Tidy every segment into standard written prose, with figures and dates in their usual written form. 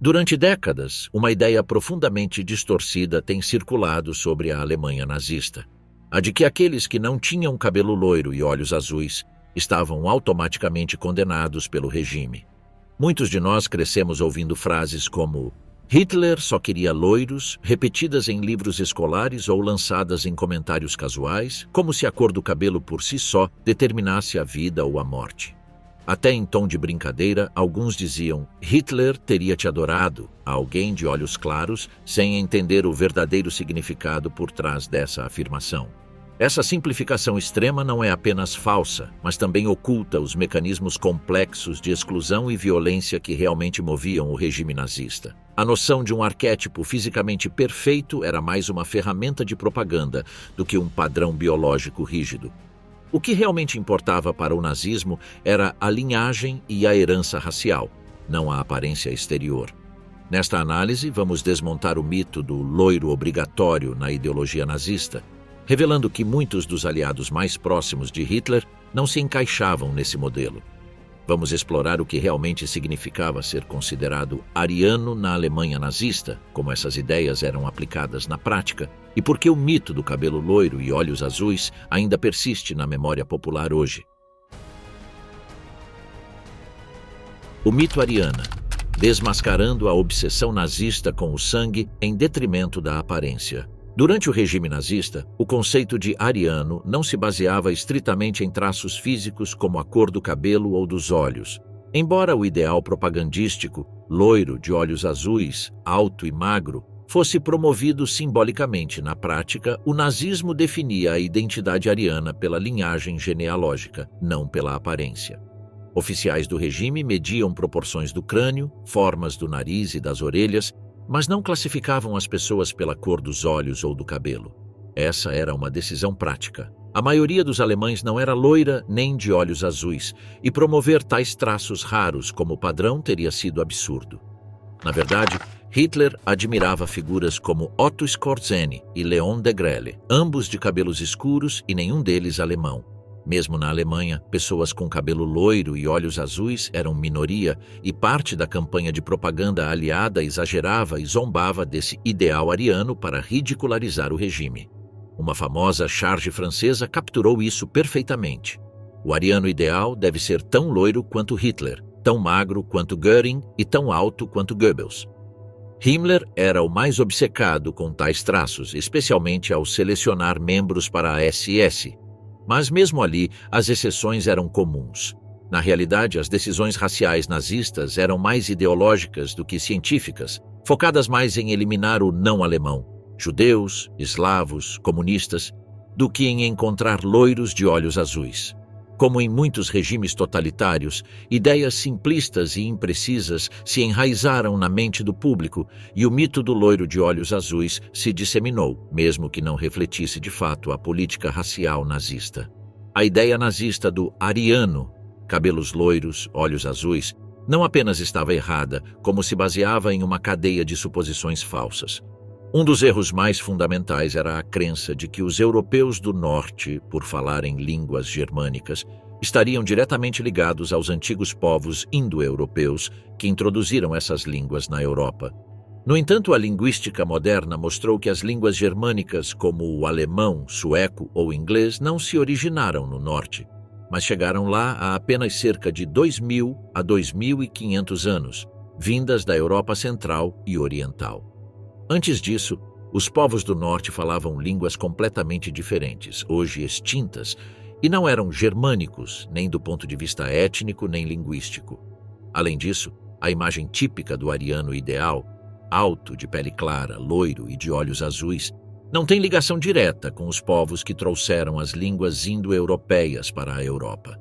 Durante décadas, uma ideia profundamente distorcida tem circulado sobre a Alemanha nazista. A de que aqueles que não tinham cabelo loiro e olhos azuis estavam automaticamente condenados pelo regime. Muitos de nós crescemos ouvindo frases como Hitler só queria loiros, repetidas em livros escolares ou lançadas em comentários casuais, como se a cor do cabelo por si só determinasse a vida ou a morte. Até em tom de brincadeira, alguns diziam Hitler teria te adorado, a alguém de olhos claros, sem entender o verdadeiro significado por trás dessa afirmação. Essa simplificação extrema não é apenas falsa, mas também oculta os mecanismos complexos de exclusão e violência que realmente moviam o regime nazista. A noção de um arquétipo fisicamente perfeito era mais uma ferramenta de propaganda do que um padrão biológico rígido. O que realmente importava para o nazismo era a linhagem e a herança racial, não a aparência exterior. Nesta análise, vamos desmontar o mito do loiro obrigatório na ideologia nazista, revelando que muitos dos aliados mais próximos de Hitler não se encaixavam nesse modelo. Vamos explorar o que realmente significava ser considerado ariano na Alemanha nazista, como essas ideias eram aplicadas na prática, e por que o mito do cabelo loiro e olhos azuis ainda persiste na memória popular hoje. O mito ariana, desmascarando a obsessão nazista com o sangue em detrimento da aparência. Durante o regime nazista, o conceito de ariano não se baseava estritamente em traços físicos como a cor do cabelo ou dos olhos. Embora o ideal propagandístico, loiro de olhos azuis, alto e magro, fosse promovido simbolicamente na prática, o nazismo definia a identidade ariana pela linhagem genealógica, não pela aparência. Oficiais do regime mediam proporções do crânio, formas do nariz e das orelhas, mas não classificavam as pessoas pela cor dos olhos ou do cabelo. Essa era uma decisão prática. A maioria dos alemães não era loira nem de olhos azuis, e promover tais traços raros como padrão teria sido absurdo. Na verdade, Hitler admirava figuras como Otto Skorzeny e Leon Degrelle, ambos de cabelos escuros e nenhum deles alemão. Mesmo na Alemanha, pessoas com cabelo loiro e olhos azuis eram minoria e parte da campanha de propaganda aliada exagerava e zombava desse ideal ariano para ridicularizar o regime. Uma famosa charge francesa capturou isso perfeitamente. O ariano ideal deve ser tão loiro quanto Hitler, tão magro quanto Göring e tão alto quanto Goebbels. Himmler era o mais obcecado com tais traços, especialmente ao selecionar membros para a SS. Mas mesmo ali, as exceções eram comuns. Na realidade, as decisões raciais nazistas eram mais ideológicas do que científicas, focadas mais em eliminar o não-alemão, judeus, eslavos, comunistas, do que em encontrar loiros de olhos azuis. Como em muitos regimes totalitários, ideias simplistas e imprecisas se enraizaram na mente do público e o mito do loiro de olhos azuis se disseminou, mesmo que não refletisse de fato a política racial nazista. A ideia nazista do ariano, cabelos loiros, olhos azuis, não apenas estava errada, como se baseava em uma cadeia de suposições falsas. Um dos erros mais fundamentais era a crença de que os europeus do norte, por falar em línguas germânicas, estariam diretamente ligados aos antigos povos indo-europeus que introduziram essas línguas na Europa. No entanto, a linguística moderna mostrou que as línguas germânicas, como o alemão, sueco ou inglês, não se originaram no norte, mas chegaram lá há apenas cerca de 2.000 a 2.500 anos, vindas da Europa Central e Oriental. Antes disso, os povos do norte falavam línguas completamente diferentes, hoje extintas, e não eram germânicos, nem do ponto de vista étnico nem linguístico. Além disso, a imagem típica do ariano ideal, alto, de pele clara, loiro e de olhos azuis, não tem ligação direta com os povos que trouxeram as línguas indo-europeias para a Europa.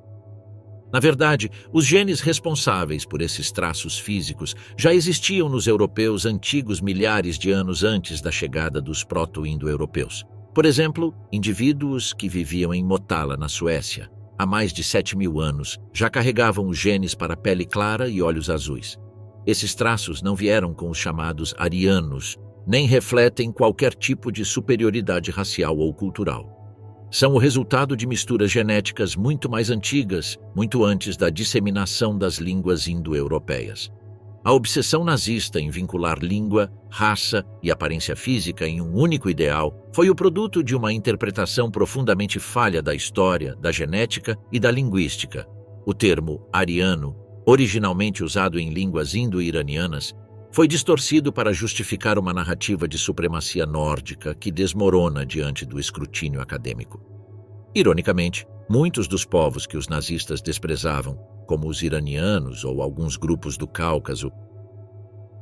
Na verdade, os genes responsáveis por esses traços físicos já existiam nos europeus antigos milhares de anos antes da chegada dos proto-indo-europeus. Por exemplo, indivíduos que viviam em Motala, na Suécia, há mais de 7.000 anos, já carregavam os genes para pele clara e olhos azuis. Esses traços não vieram com os chamados arianos, nem refletem qualquer tipo de superioridade racial ou cultural. São o resultado de misturas genéticas muito mais antigas, muito antes da disseminação das línguas indo-europeias. A obsessão nazista em vincular língua, raça e aparência física em um único ideal foi o produto de uma interpretação profundamente falha da história, da genética e da linguística. O termo ariano, originalmente usado em línguas indo-iranianas, foi distorcido para justificar uma narrativa de supremacia nórdica que desmorona diante do escrutínio acadêmico. Ironicamente, muitos dos povos que os nazistas desprezavam, como os iranianos ou alguns grupos do Cáucaso,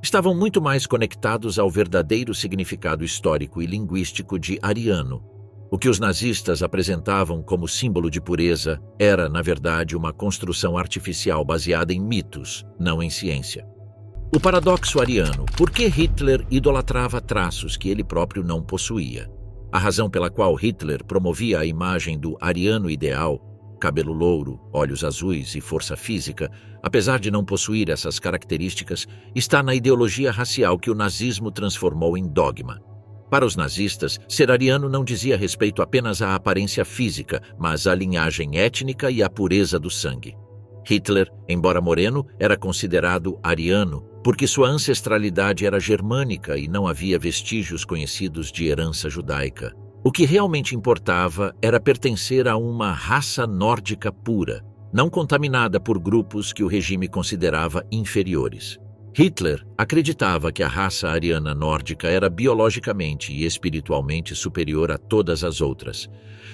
estavam muito mais conectados ao verdadeiro significado histórico e linguístico de ariano. O que os nazistas apresentavam como símbolo de pureza era, na verdade, uma construção artificial baseada em mitos, não em ciência. O paradoxo ariano: por que Hitler idolatrava traços que ele próprio não possuía? A razão pela qual Hitler promovia a imagem do ariano ideal, cabelo louro, olhos azuis e força física, apesar de não possuir essas características, está na ideologia racial que o nazismo transformou em dogma. Para os nazistas, ser ariano não dizia respeito apenas à aparência física, mas à linhagem étnica e à pureza do sangue. Hitler, embora moreno, era considerado ariano porque sua ancestralidade era germânica e não havia vestígios conhecidos de herança judaica. O que realmente importava era pertencer a uma raça nórdica pura, não contaminada por grupos que o regime considerava inferiores. Hitler acreditava que a raça ariana nórdica era biologicamente e espiritualmente superior a todas as outras.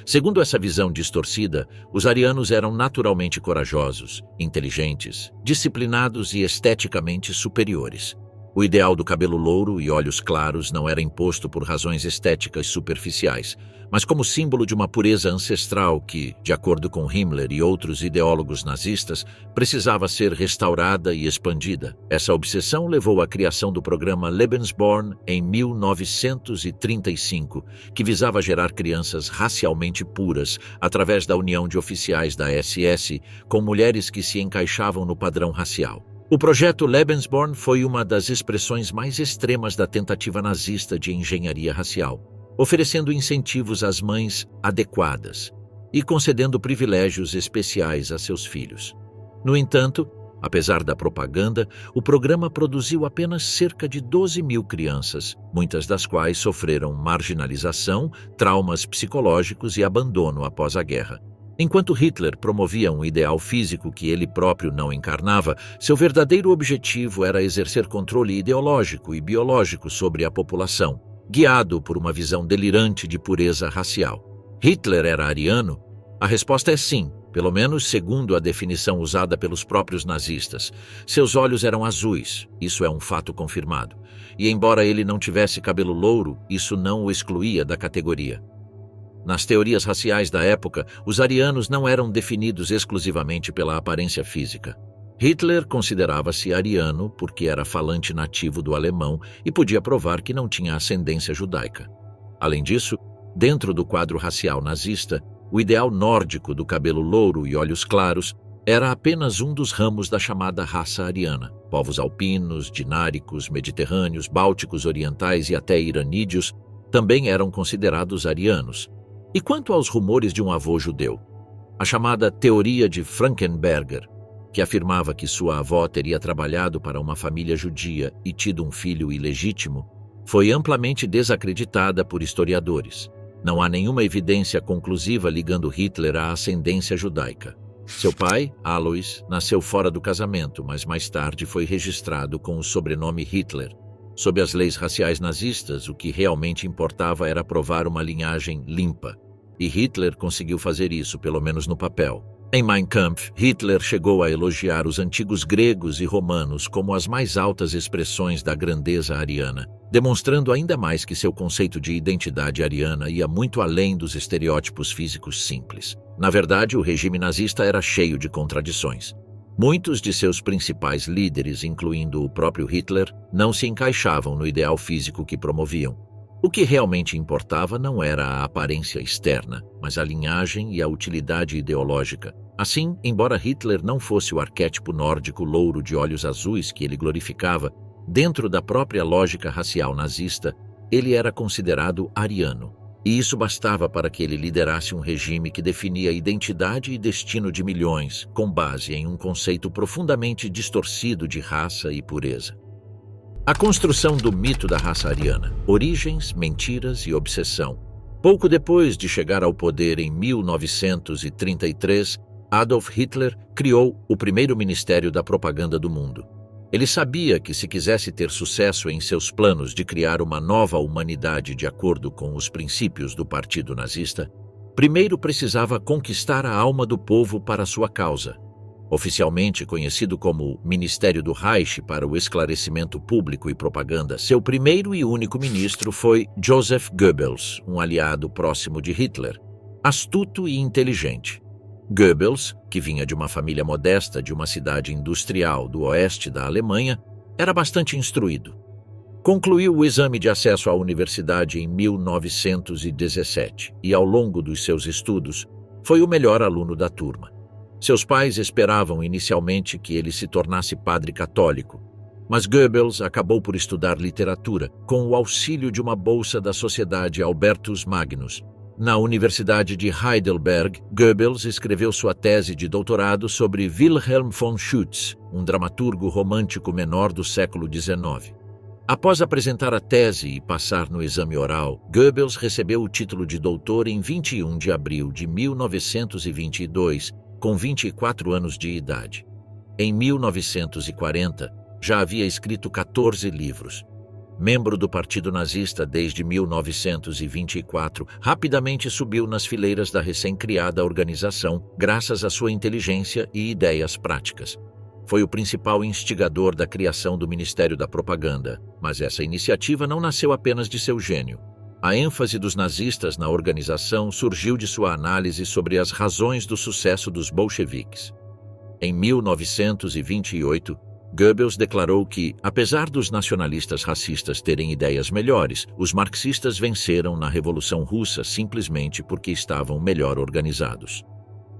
Segundo essa visão distorcida, os arianos eram naturalmente corajosos, inteligentes, disciplinados e esteticamente superiores. O ideal do cabelo louro e olhos claros não era imposto por razões estéticas superficiais, mas como símbolo de uma pureza ancestral que, de acordo com Himmler e outros ideólogos nazistas, precisava ser restaurada e expandida. Essa obsessão levou à criação do programa Lebensborn em 1935, que visava gerar crianças racialmente puras através da união de oficiais da SS com mulheres que se encaixavam no padrão racial. O projeto Lebensborn foi uma das expressões mais extremas da tentativa nazista de engenharia racial, oferecendo incentivos às mães adequadas e concedendo privilégios especiais a seus filhos. No entanto, apesar da propaganda, o programa produziu apenas cerca de 12.000 crianças, muitas das quais sofreram marginalização, traumas psicológicos e abandono após a guerra. Enquanto Hitler promovia um ideal físico que ele próprio não encarnava, seu verdadeiro objetivo era exercer controle ideológico e biológico sobre a população, guiado por uma visão delirante de pureza racial. Hitler era ariano? A resposta é sim, pelo menos segundo a definição usada pelos próprios nazistas. Seus olhos eram azuis, isso é um fato confirmado. E embora ele não tivesse cabelo louro, isso não o excluía da categoria. Nas teorias raciais da época, os arianos não eram definidos exclusivamente pela aparência física. Hitler considerava-se ariano porque era falante nativo do alemão e podia provar que não tinha ascendência judaica. Além disso, dentro do quadro racial nazista, o ideal nórdico do cabelo louro e olhos claros era apenas um dos ramos da chamada raça ariana. Povos alpinos, dináricos, mediterrâneos, bálticos orientais e até iranídeos também eram considerados arianos. E quanto aos rumores de um avô judeu? A chamada teoria de Frankenberger, que afirmava que sua avó teria trabalhado para uma família judia e tido um filho ilegítimo, foi amplamente desacreditada por historiadores. Não há nenhuma evidência conclusiva ligando Hitler à ascendência judaica. Seu pai, Alois, nasceu fora do casamento, mas mais tarde foi registrado com o sobrenome Hitler. Sob as leis raciais nazistas, o que realmente importava era provar uma linhagem limpa. E Hitler conseguiu fazer isso, pelo menos no papel. Em Mein Kampf, Hitler chegou a elogiar os antigos gregos e romanos como as mais altas expressões da grandeza ariana, demonstrando ainda mais que seu conceito de identidade ariana ia muito além dos estereótipos físicos simples. Na verdade, o regime nazista era cheio de contradições. Muitos de seus principais líderes, incluindo o próprio Hitler, não se encaixavam no ideal físico que promoviam. O que realmente importava não era a aparência externa, mas a linhagem e a utilidade ideológica. Assim, embora Hitler não fosse o arquétipo nórdico louro de olhos azuis que ele glorificava, dentro da própria lógica racial nazista, ele era considerado ariano. E isso bastava para que ele liderasse um regime que definia a identidade e destino de milhões, com base em um conceito profundamente distorcido de raça e pureza. A construção do mito da raça ariana, origens, mentiras e obsessão. Pouco depois de chegar ao poder em 1933, Adolf Hitler criou o primeiro Ministério da Propaganda do mundo. Ele sabia que, se quisesse ter sucesso em seus planos de criar uma nova humanidade de acordo com os princípios do Partido Nazista, primeiro precisava conquistar a alma do povo para sua causa. Oficialmente conhecido como Ministério do Reich para o Esclarecimento Público e Propaganda, seu primeiro e único ministro foi Joseph Goebbels, um aliado próximo de Hitler, astuto e inteligente. Goebbels, que vinha de uma família modesta de uma cidade industrial do oeste da Alemanha, era bastante instruído. Concluiu o exame de acesso à universidade em 1917 e, ao longo dos seus estudos, foi o melhor aluno da turma. Seus pais esperavam inicialmente que ele se tornasse padre católico, mas Goebbels acabou por estudar literatura com o auxílio de uma bolsa da Sociedade Albertus Magnus. Na Universidade de Heidelberg, Goebbels escreveu sua tese de doutorado sobre Wilhelm von Schütz, um dramaturgo romântico menor do século XIX. Após apresentar a tese e passar no exame oral, Goebbels recebeu o título de doutor em 21 de abril de 1922, com 24 anos de idade. Em 1940, já havia escrito 14 livros. Membro do Partido Nazista desde 1924, rapidamente subiu nas fileiras da recém-criada organização graças à sua inteligência e ideias práticas. Foi o principal instigador da criação do Ministério da Propaganda, mas essa iniciativa não nasceu apenas de seu gênio. A ênfase dos nazistas na organização surgiu de sua análise sobre as razões do sucesso dos bolcheviques. Em 1928, Goebbels declarou que, apesar dos nacionalistas racistas terem ideias melhores, os marxistas venceram na Revolução Russa simplesmente porque estavam melhor organizados.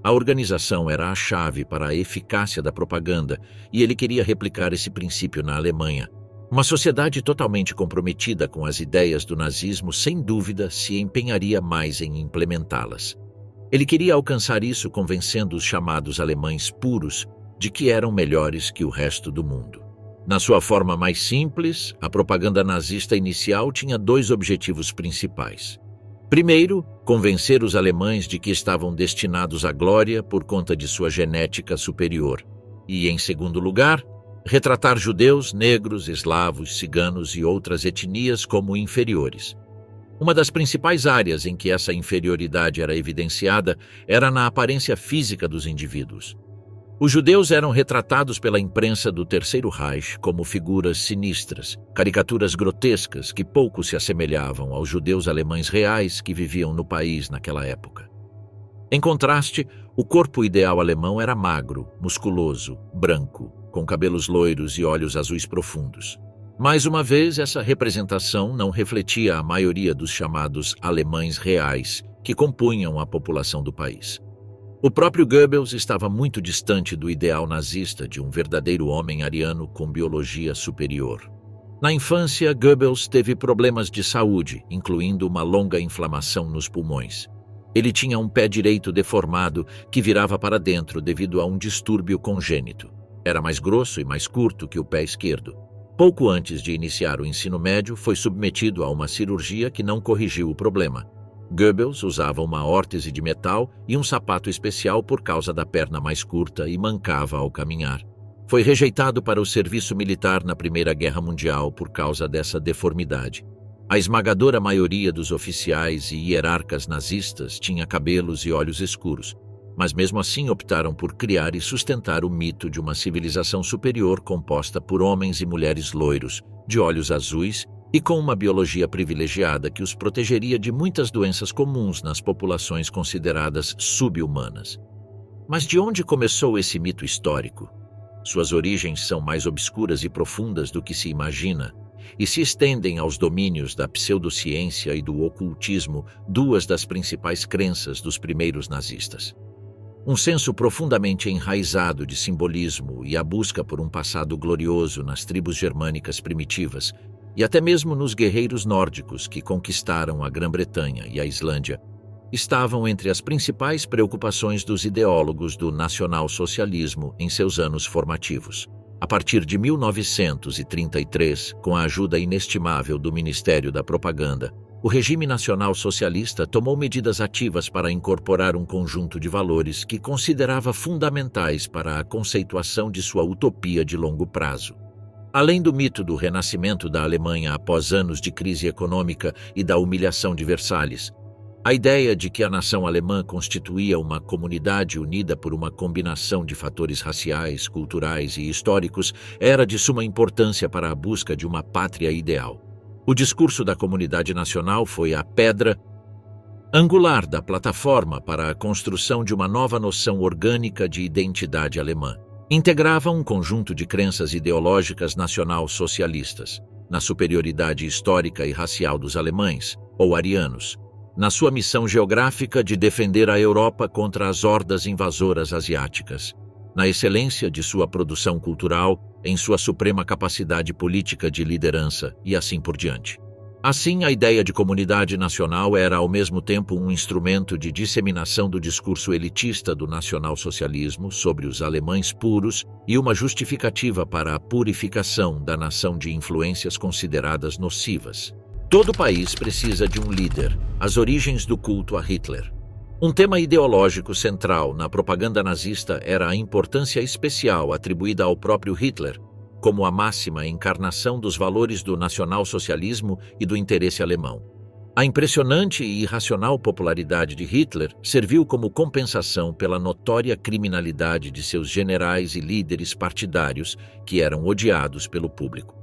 A organização era a chave para a eficácia da propaganda e ele queria replicar esse princípio na Alemanha. Uma sociedade totalmente comprometida com as ideias do nazismo, sem dúvida, se empenharia mais em implementá-las. Ele queria alcançar isso convencendo os chamados alemães puros de que eram melhores que o resto do mundo. Na sua forma mais simples, a propaganda nazista inicial tinha dois objetivos principais. Primeiro, convencer os alemães de que estavam destinados à glória por conta de sua genética superior. E, em segundo lugar, retratar judeus, negros, eslavos, ciganos e outras etnias como inferiores. Uma das principais áreas em que essa inferioridade era evidenciada era na aparência física dos indivíduos. Os judeus eram retratados pela imprensa do Terceiro Reich como figuras sinistras, caricaturas grotescas que pouco se assemelhavam aos judeus alemães reais que viviam no país naquela época. Em contraste, o corpo ideal alemão era magro, musculoso, branco, com cabelos loiros e olhos azuis profundos. Mais uma vez, essa representação não refletia a maioria dos chamados alemães reais que compunham a população do país. O próprio Goebbels estava muito distante do ideal nazista de um verdadeiro homem ariano com biologia superior. Na infância, Goebbels teve problemas de saúde, incluindo uma longa inflamação nos pulmões. Ele tinha um pé direito deformado que virava para dentro devido a um distúrbio congênito. Era mais grosso e mais curto que o pé esquerdo. Pouco antes de iniciar o ensino médio, foi submetido a uma cirurgia que não corrigiu o problema. Goebbels usava uma órtese de metal e um sapato especial por causa da perna mais curta e mancava ao caminhar. Foi rejeitado para o serviço militar na Primeira Guerra Mundial por causa dessa deformidade. A esmagadora maioria dos oficiais e hierarcas nazistas tinha cabelos e olhos escuros, mas mesmo assim optaram por criar e sustentar o mito de uma civilização superior composta por homens e mulheres loiros, de olhos azuis e com uma biologia privilegiada que os protegeria de muitas doenças comuns nas populações consideradas sub-humanas. Mas de onde começou esse mito histórico? Suas origens são mais obscuras e profundas do que se imagina, e se estendem aos domínios da pseudociência e do ocultismo, duas das principais crenças dos primeiros nazistas. Um senso profundamente enraizado de simbolismo e a busca por um passado glorioso nas tribos germânicas primitivas e até mesmo nos guerreiros nórdicos que conquistaram a Grã-Bretanha e a Islândia, estavam entre as principais preocupações dos ideólogos do nacionalsocialismo em seus anos formativos. A partir de 1933, com a ajuda inestimável do Ministério da Propaganda, o regime nacional-socialista tomou medidas ativas para incorporar um conjunto de valores que considerava fundamentais para a conceituação de sua utopia de longo prazo. Além do mito do renascimento da Alemanha após anos de crise econômica e da humilhação de Versalhes, a ideia de que a nação alemã constituía uma comunidade unida por uma combinação de fatores raciais, culturais e históricos era de suma importância para a busca de uma pátria ideal. O discurso da comunidade nacional foi a pedra angular da plataforma para a construção de uma nova noção orgânica de identidade alemã. Integrava um conjunto de crenças ideológicas nacional-socialistas, na superioridade histórica e racial dos alemães, ou arianos, na sua missão geográfica de defender a Europa contra as hordas invasoras asiáticas, na excelência de sua produção cultural, em sua suprema capacidade política de liderança e assim por diante. Assim, a ideia de comunidade nacional era ao mesmo tempo um instrumento de disseminação do discurso elitista do nacionalsocialismo sobre os alemães puros e uma justificativa para a purificação da nação de influências consideradas nocivas. Todo país precisa de um líder, as origens do culto a Hitler. Um tema ideológico central na propaganda nazista era a importância especial atribuída ao próprio Hitler, como a máxima encarnação dos valores do nacionalsocialismo e do interesse alemão. A impressionante e irracional popularidade de Hitler serviu como compensação pela notória criminalidade de seus generais e líderes partidários, que eram odiados pelo público.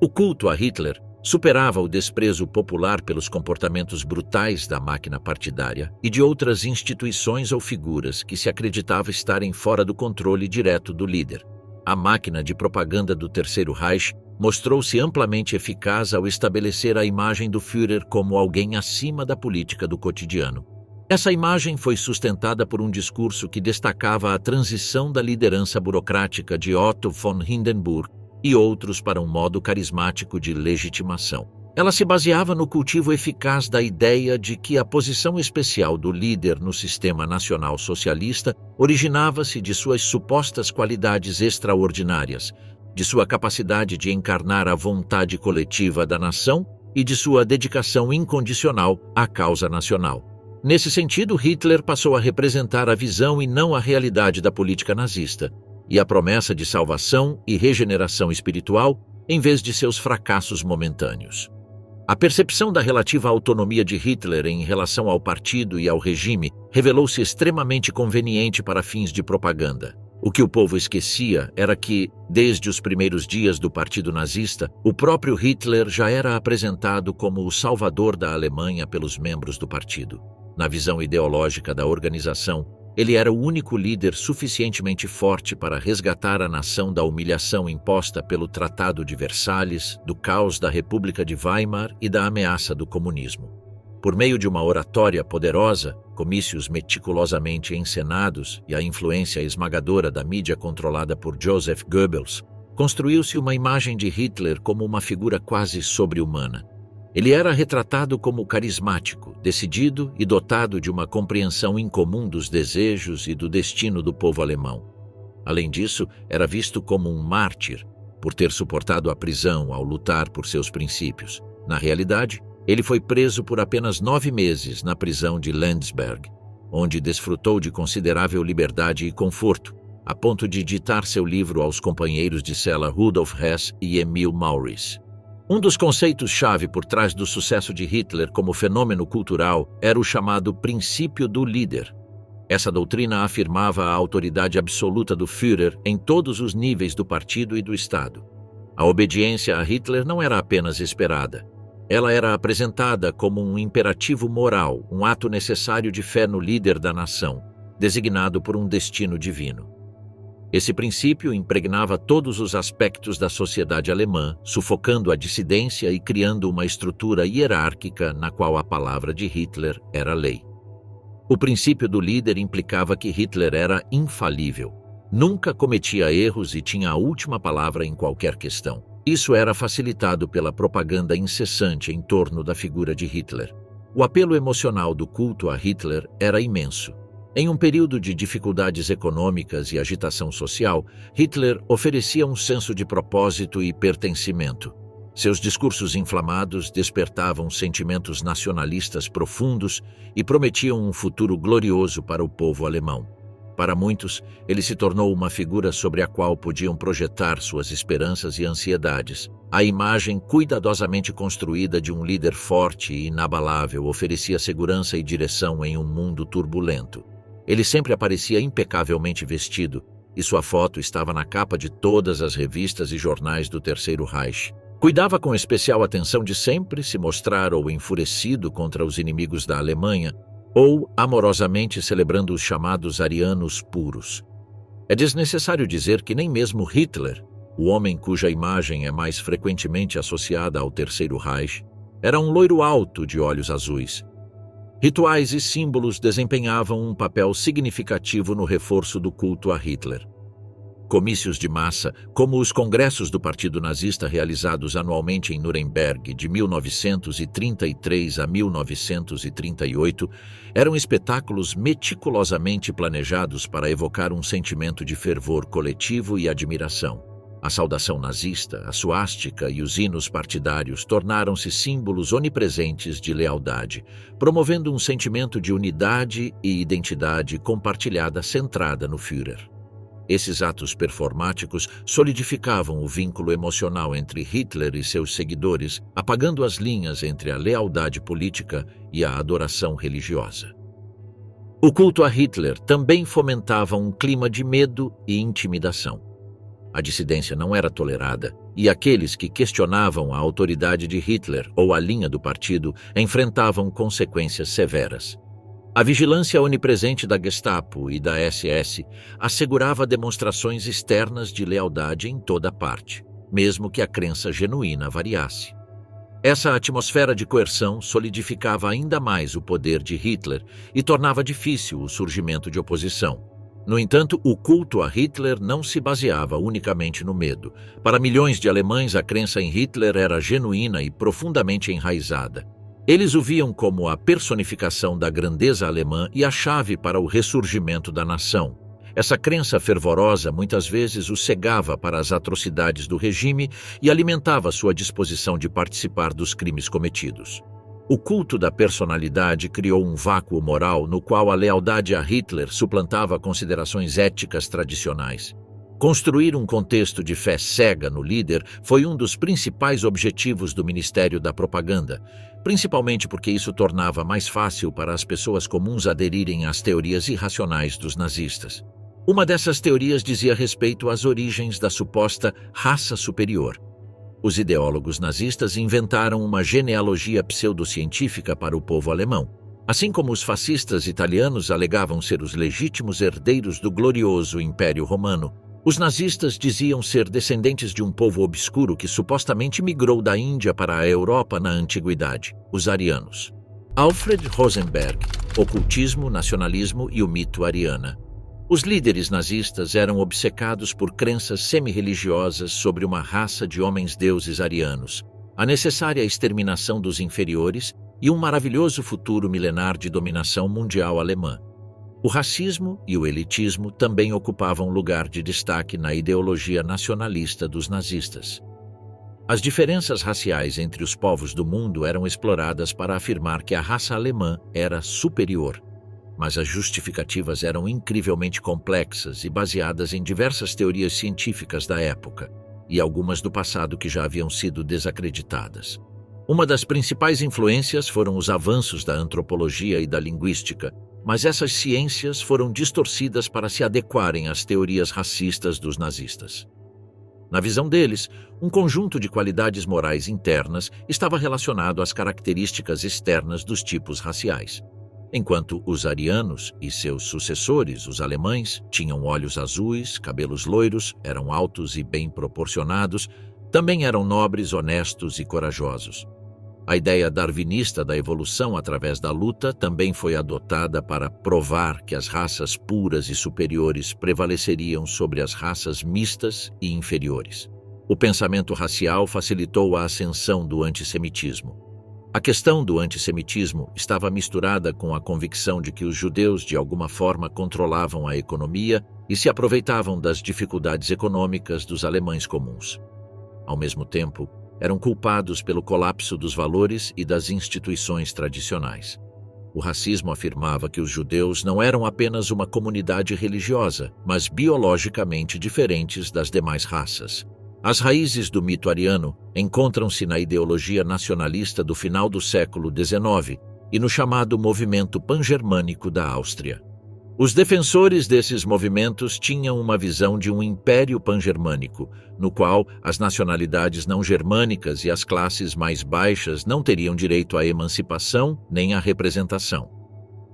O culto a Hitler superava o desprezo popular pelos comportamentos brutais da máquina partidária e de outras instituições ou figuras que se acreditava estarem fora do controle direto do líder. A máquina de propaganda do Terceiro Reich mostrou-se amplamente eficaz ao estabelecer a imagem do Führer como alguém acima da política do cotidiano. Essa imagem foi sustentada por um discurso que destacava a transição da liderança burocrática de Otto von Hindenburg e outros para um modo carismático de legitimação. Ela se baseava no cultivo eficaz da ideia de que a posição especial do líder no sistema nacional socialista originava-se de suas supostas qualidades extraordinárias, de sua capacidade de encarnar a vontade coletiva da nação e de sua dedicação incondicional à causa nacional. Nesse sentido, Hitler passou a representar a visão e não a realidade da política nazista, e a promessa de salvação e regeneração espiritual em vez de seus fracassos momentâneos. A percepção da relativa autonomia de Hitler em relação ao partido e ao regime revelou-se extremamente conveniente para fins de propaganda. O que o povo esquecia era que, desde os primeiros dias do Partido Nazista, o próprio Hitler já era apresentado como o salvador da Alemanha pelos membros do partido. Na visão ideológica da organização, ele era o único líder suficientemente forte para resgatar a nação da humilhação imposta pelo Tratado de Versalhes, do caos da República de Weimar e da ameaça do comunismo. Por meio de uma oratória poderosa, comícios meticulosamente encenados e a influência esmagadora da mídia controlada por Joseph Goebbels, construiu-se uma imagem de Hitler como uma figura quase sobre-humana. Ele era retratado como carismático, decidido e dotado de uma compreensão incomum dos desejos e do destino do povo alemão. Além disso, era visto como um mártir, por ter suportado a prisão ao lutar por seus princípios. Na realidade, ele foi preso por apenas 9 meses na prisão de Landsberg, onde desfrutou de considerável liberdade e conforto, a ponto de ditar seu livro aos companheiros de cela Rudolf Hess e Emil Maurice. Um dos conceitos-chave por trás do sucesso de Hitler como fenômeno cultural era o chamado princípio do líder. Essa doutrina afirmava a autoridade absoluta do Führer em todos os níveis do partido e do Estado. A obediência a Hitler não era apenas esperada. Ela era apresentada como um imperativo moral, um ato necessário de fé no líder da nação, designado por um destino divino. Esse princípio impregnava todos os aspectos da sociedade alemã, sufocando a dissidência e criando uma estrutura hierárquica na qual a palavra de Hitler era lei. O princípio do líder implicava que Hitler era infalível, nunca cometia erros e tinha a última palavra em qualquer questão. Isso era facilitado pela propaganda incessante em torno da figura de Hitler. O apelo emocional do culto a Hitler era imenso. Em um período de dificuldades econômicas e agitação social, Hitler oferecia um senso de propósito e pertencimento. Seus discursos inflamados despertavam sentimentos nacionalistas profundos e prometiam um futuro glorioso para o povo alemão. Para muitos, ele se tornou uma figura sobre a qual podiam projetar suas esperanças e ansiedades. A imagem cuidadosamente construída de um líder forte e inabalável oferecia segurança e direção em um mundo turbulento. Ele sempre aparecia impecavelmente vestido, e sua foto estava na capa de todas as revistas e jornais do Terceiro Reich. Cuidava com especial atenção de sempre se mostrar ou enfurecido contra os inimigos da Alemanha, ou amorosamente celebrando os chamados arianos puros. É desnecessário dizer que nem mesmo Hitler, o homem cuja imagem é mais frequentemente associada ao Terceiro Reich, era um loiro alto de olhos azuis. Rituais e símbolos desempenhavam um papel significativo no reforço do culto a Hitler. Comícios de massa, como os congressos do Partido Nazista realizados anualmente em Nuremberg de 1933 a 1938, eram espetáculos meticulosamente planejados para evocar um sentimento de fervor coletivo e admiração. A saudação nazista, a suástica e os hinos partidários tornaram-se símbolos onipresentes de lealdade, promovendo um sentimento de unidade e identidade compartilhada centrada no Führer. Esses atos performáticos solidificavam o vínculo emocional entre Hitler e seus seguidores, apagando as linhas entre a lealdade política e a adoração religiosa. O culto a Hitler também fomentava um clima de medo e intimidação. A dissidência não era tolerada, e aqueles que questionavam a autoridade de Hitler ou a linha do partido enfrentavam consequências severas. A vigilância onipresente da Gestapo e da SS assegurava demonstrações externas de lealdade em toda parte, mesmo que a crença genuína variasse. Essa atmosfera de coerção solidificava ainda mais o poder de Hitler e tornava difícil o surgimento de oposição. No entanto, o culto a Hitler não se baseava unicamente no medo. Para milhões de alemães, a crença em Hitler era genuína e profundamente enraizada. Eles o viam como a personificação da grandeza alemã e a chave para o ressurgimento da nação. Essa crença fervorosa muitas vezes o cegava para as atrocidades do regime e alimentava sua disposição de participar dos crimes cometidos. O culto da personalidade criou um vácuo moral no qual a lealdade a Hitler suplantava considerações éticas tradicionais. Construir um contexto de fé cega no líder foi um dos principais objetivos do Ministério da Propaganda, principalmente porque isso tornava mais fácil para as pessoas comuns aderirem às teorias irracionais dos nazistas. Uma dessas teorias dizia respeito às origens da suposta raça superior. Os ideólogos nazistas inventaram uma genealogia pseudocientífica para o povo alemão, assim como os fascistas italianos alegavam ser os legítimos herdeiros do glorioso Império Romano. Os nazistas diziam ser descendentes de um povo obscuro que supostamente migrou da Índia para a Europa na antiguidade, os arianos. Alfred Rosenberg, Ocultismo, Nacionalismo e o Mito Ariana. Os líderes nazistas eram obcecados por crenças semi-religiosas sobre uma raça de homens-deuses arianos, a necessária exterminação dos inferiores e um maravilhoso futuro milenar de dominação mundial alemã. O racismo e o elitismo também ocupavam lugar de destaque na ideologia nacionalista dos nazistas. As diferenças raciais entre os povos do mundo eram exploradas para afirmar que a raça alemã era superior, mas as justificativas eram incrivelmente complexas e baseadas em diversas teorias científicas da época, e algumas do passado que já haviam sido desacreditadas. Uma das principais influências foram os avanços da antropologia e da linguística, mas essas ciências foram distorcidas para se adequarem às teorias racistas dos nazistas. Na visão deles, um conjunto de qualidades morais internas estava relacionado às características externas dos tipos raciais. Enquanto os arianos e seus sucessores, os alemães, tinham olhos azuis, cabelos loiros, eram altos e bem proporcionados, também eram nobres, honestos e corajosos. A ideia darwinista da evolução através da luta também foi adotada para provar que as raças puras e superiores prevaleceriam sobre as raças mistas e inferiores. O pensamento racial facilitou a ascensão do antissemitismo. A questão do antissemitismo estava misturada com a convicção de que os judeus de alguma forma controlavam a economia e se aproveitavam das dificuldades econômicas dos alemães comuns. Ao mesmo tempo, eram culpados pelo colapso dos valores e das instituições tradicionais. O racismo afirmava que os judeus não eram apenas uma comunidade religiosa, mas biologicamente diferentes das demais raças. As raízes do mito ariano encontram-se na ideologia nacionalista do final do século XIX e no chamado movimento pan-germânico da Áustria. Os defensores desses movimentos tinham uma visão de um império pan-germânico, no qual as nacionalidades não germânicas e as classes mais baixas não teriam direito à emancipação nem à representação.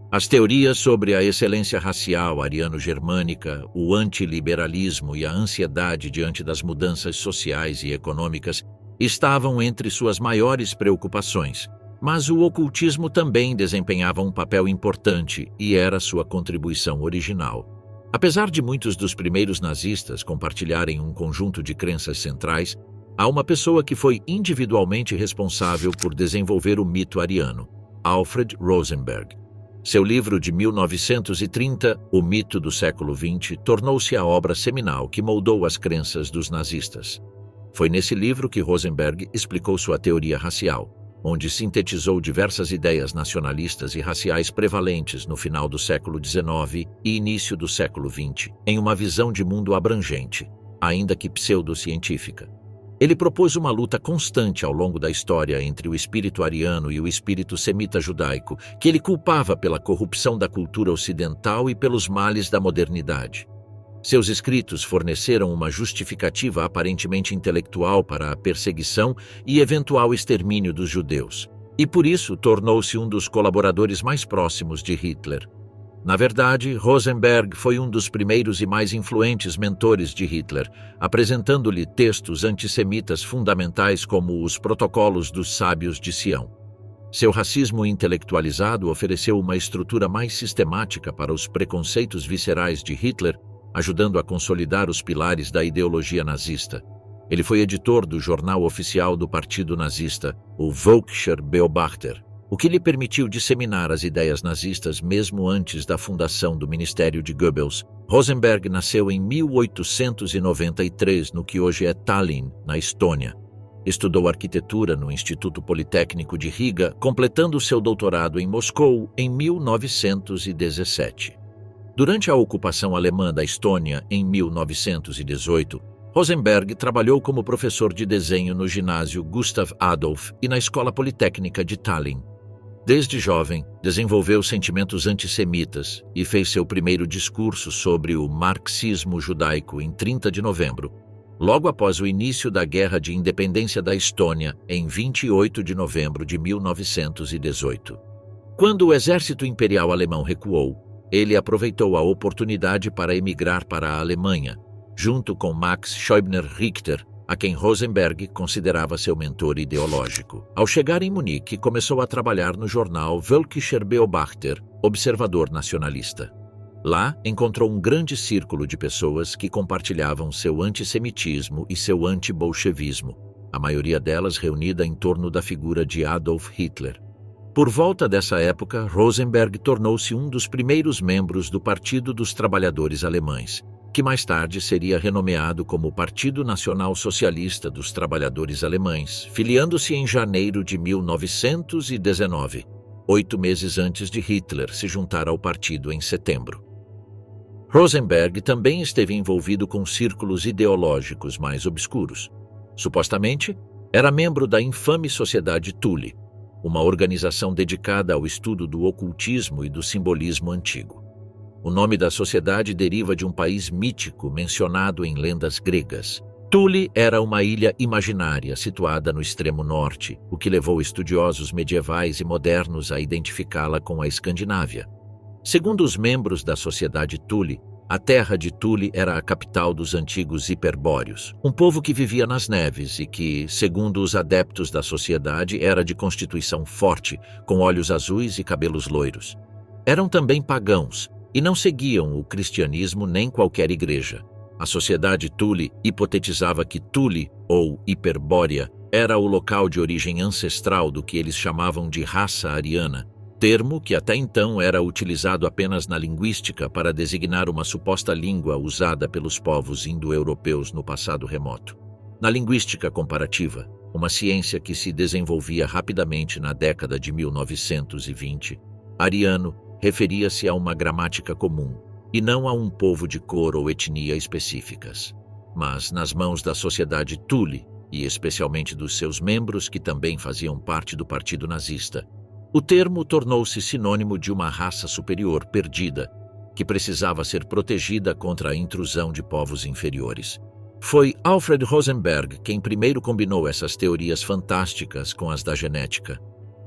As teorias sobre a excelência racial ariano-germânica, o antiliberalismo e a ansiedade diante das mudanças sociais e econômicas estavam entre suas maiores preocupações, mas o ocultismo também desempenhava um papel importante e era sua contribuição original. Apesar de muitos dos primeiros nazistas compartilharem um conjunto de crenças centrais, há uma pessoa que foi individualmente responsável por desenvolver o mito ariano: Alfred Rosenberg. Seu livro de 1930, O Mito do Século XX, tornou-se a obra seminal que moldou as crenças dos nazistas. Foi nesse livro que Rosenberg explicou sua teoria racial, onde sintetizou diversas ideias nacionalistas e raciais prevalentes no final do século XIX e início do século XX, em uma visão de mundo abrangente, ainda que pseudocientífica. Ele propôs uma luta constante ao longo da história entre o espírito ariano e o espírito semita-judaico, que ele culpava pela corrupção da cultura ocidental e pelos males da modernidade. Seus escritos forneceram uma justificativa aparentemente intelectual para a perseguição e eventual extermínio dos judeus, e por isso tornou-se um dos colaboradores mais próximos de Hitler. Na verdade, Rosenberg foi um dos primeiros e mais influentes mentores de Hitler, apresentando-lhe textos antissemitas fundamentais como os Protocolos dos Sábios de Sião. Seu racismo intelectualizado ofereceu uma estrutura mais sistemática para os preconceitos viscerais de Hitler, ajudando a consolidar os pilares da ideologia nazista. Ele foi editor do jornal oficial do Partido Nazista, o Völkischer Beobachter, o que lhe permitiu disseminar as ideias nazistas mesmo antes da fundação do Ministério de Goebbels. Rosenberg nasceu em 1893 no que hoje é Tallinn, na Estônia. Estudou arquitetura no Instituto Politécnico de Riga, completando seu doutorado em Moscou em 1917. Durante a ocupação alemã da Estônia em 1918, Rosenberg trabalhou como professor de desenho no ginásio Gustav Adolf e na Escola Politécnica de Tallinn. Desde jovem, desenvolveu sentimentos antissemitas e fez seu primeiro discurso sobre o marxismo judaico em 30 de novembro, logo após o início da Guerra de Independência da Estônia, em 28 de novembro de 1918. Quando o exército imperial alemão recuou, ele aproveitou a oportunidade para emigrar para a Alemanha, junto com Max Scheubner-Richter, a quem Rosenberg considerava seu mentor ideológico. Ao chegar em Munique, começou a trabalhar no jornal Völkischer Beobachter, observador nacionalista. Lá, encontrou um grande círculo de pessoas que compartilhavam seu antissemitismo e seu antibolchevismo, a maioria delas reunida em torno da figura de Adolf Hitler. Por volta dessa época, Rosenberg tornou-se um dos primeiros membros do Partido dos Trabalhadores Alemães, que mais tarde seria renomeado como Partido Nacional Socialista dos Trabalhadores Alemães, filiando-se em janeiro de 1919, 8 meses antes de Hitler se juntar ao partido em setembro. Rosenberg também esteve envolvido com círculos ideológicos mais obscuros. Supostamente, era membro da infame Sociedade Thule, uma organização dedicada ao estudo do ocultismo e do simbolismo antigo. O nome da sociedade deriva de um país mítico mencionado em lendas gregas. Thule era uma ilha imaginária situada no extremo norte, o que levou estudiosos medievais e modernos a identificá-la com a Escandinávia. Segundo os membros da sociedade Thule, a terra de Thule era a capital dos antigos hiperbóreos, um povo que vivia nas neves e que, segundo os adeptos da sociedade, era de constituição forte, com olhos azuis e cabelos loiros. Eram também pagãos, e não seguiam o cristianismo nem qualquer igreja. A sociedade Thule hipotetizava que Thule, ou Hiperbórea, era o local de origem ancestral do que eles chamavam de raça ariana, termo que até então era utilizado apenas na linguística para designar uma suposta língua usada pelos povos indo-europeus no passado remoto. Na linguística comparativa, uma ciência que se desenvolvia rapidamente na década de 1920, ariano referia-se a uma gramática comum, e não a um povo de cor ou etnia específicas. Mas nas mãos da sociedade Thule, e especialmente dos seus membros que também faziam parte do partido nazista, o termo tornou-se sinônimo de uma raça superior perdida, que precisava ser protegida contra a intrusão de povos inferiores. Foi Alfred Rosenberg quem primeiro combinou essas teorias fantásticas com as da genética.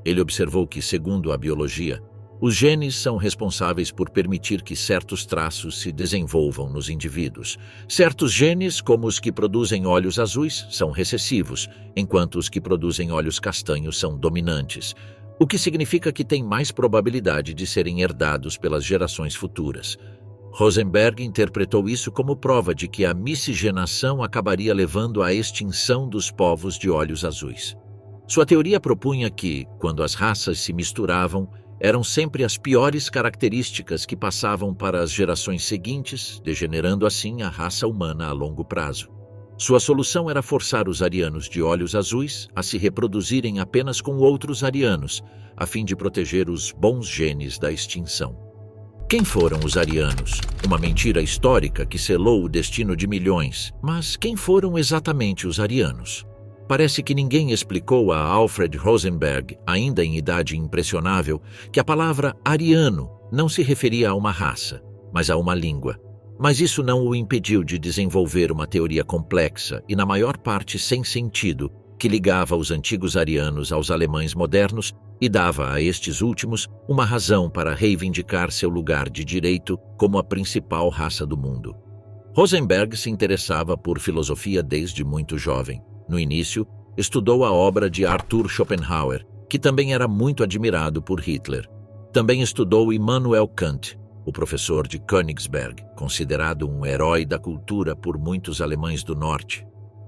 Ele observou que, segundo a biologia, os genes são responsáveis por permitir que certos traços se desenvolvam nos indivíduos. Certos genes, como os que produzem olhos azuis, são recessivos, enquanto os que produzem olhos castanhos são dominantes, o que significa que têm mais probabilidade de serem herdados pelas gerações futuras. Rosenberg interpretou isso como prova de que a miscigenação acabaria levando à extinção dos povos de olhos azuis. Sua teoria propunha que, quando as raças se misturavam, eram sempre as piores características que passavam para as gerações seguintes, degenerando assim a raça humana a longo prazo. Sua solução era forçar os arianos de olhos azuis a se reproduzirem apenas com outros arianos, a fim de proteger os bons genes da extinção. Quem foram os arianos? Uma mentira histórica que selou o destino de milhões. Mas quem foram exatamente os arianos? Parece que ninguém explicou a Alfred Rosenberg, ainda em idade impressionável, que a palavra ariano não se referia a uma raça, mas a uma língua. Mas isso não o impediu de desenvolver uma teoria complexa e, na maior parte, sem sentido, que ligava os antigos arianos aos alemães modernos e dava a estes últimos uma razão para reivindicar seu lugar de direito como a principal raça do mundo. Rosenberg se interessava por filosofia desde muito jovem. No início, estudou a obra de Arthur Schopenhauer, que também era muito admirado por Hitler. Também estudou Immanuel Kant, o professor de Königsberg, considerado um herói da cultura por muitos alemães do norte.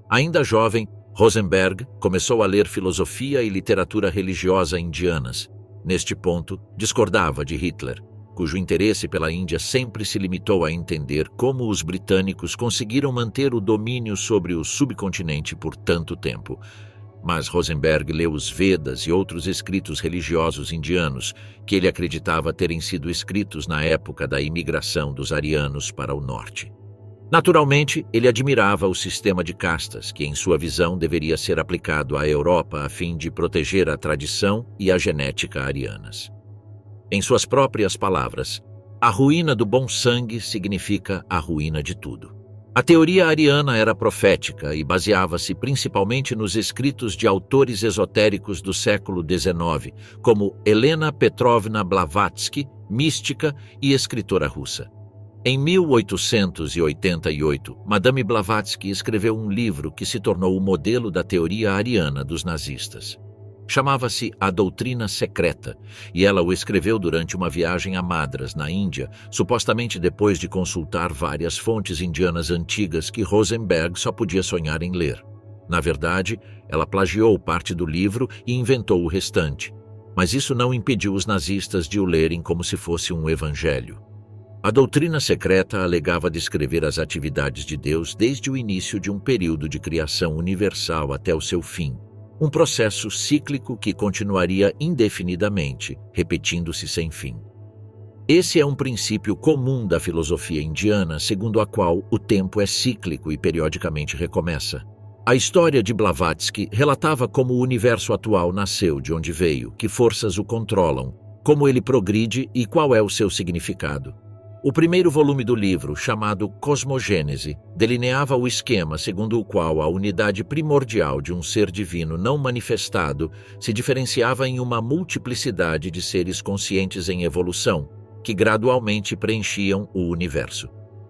Ainda jovem, Rosenberg começou a ler filosofia e literatura religiosa indianas. Neste ponto, discordava de Hitler, cujo interesse pela Índia sempre se limitou a entender como os britânicos conseguiram manter o domínio sobre o subcontinente por tanto tempo. Mas Rosenberg leu os Vedas e outros escritos religiosos indianos, que ele acreditava terem sido escritos na época da imigração dos arianos para o norte. Naturalmente, ele admirava o sistema de castas, que em sua visão deveria ser aplicado à Europa a fim de proteger a tradição e a genética arianas. Em suas próprias palavras, a ruína do bom sangue significa a ruína de tudo. A teoria ariana era profética e baseava-se principalmente nos escritos de autores esotéricos do século XIX, como Helena Petrovna Blavatsky, mística e escritora russa. Em 1888, Madame Blavatsky escreveu um livro que se tornou o modelo da teoria ariana dos nazistas. Chamava-se A Doutrina Secreta, e ela o escreveu durante uma viagem a Madras, na Índia, supostamente depois de consultar várias fontes indianas antigas que Rosenberg só podia sonhar em ler. Na verdade, ela plagiou parte do livro e inventou o restante, mas isso não impediu os nazistas de o lerem como se fosse um evangelho. A doutrina secreta alegava descrever as atividades de Deus desde o início de um período de criação universal até o seu fim, um processo cíclico que continuaria indefinidamente, repetindo-se sem fim. Esse é um princípio comum da filosofia indiana, segundo a qual o tempo é cíclico e periodicamente recomeça. A história de Blavatsky relatava como o universo atual nasceu, de onde veio, que forças o controlam, como ele progride e qual é o seu significado. O primeiro volume do livro, chamado Cosmogênese, delineava o esquema segundo o qual a unidade primordial de um ser divino não manifestado se diferenciava em uma multiplicidade de seres conscientes em evolução, que gradualmente preenchiam o universo.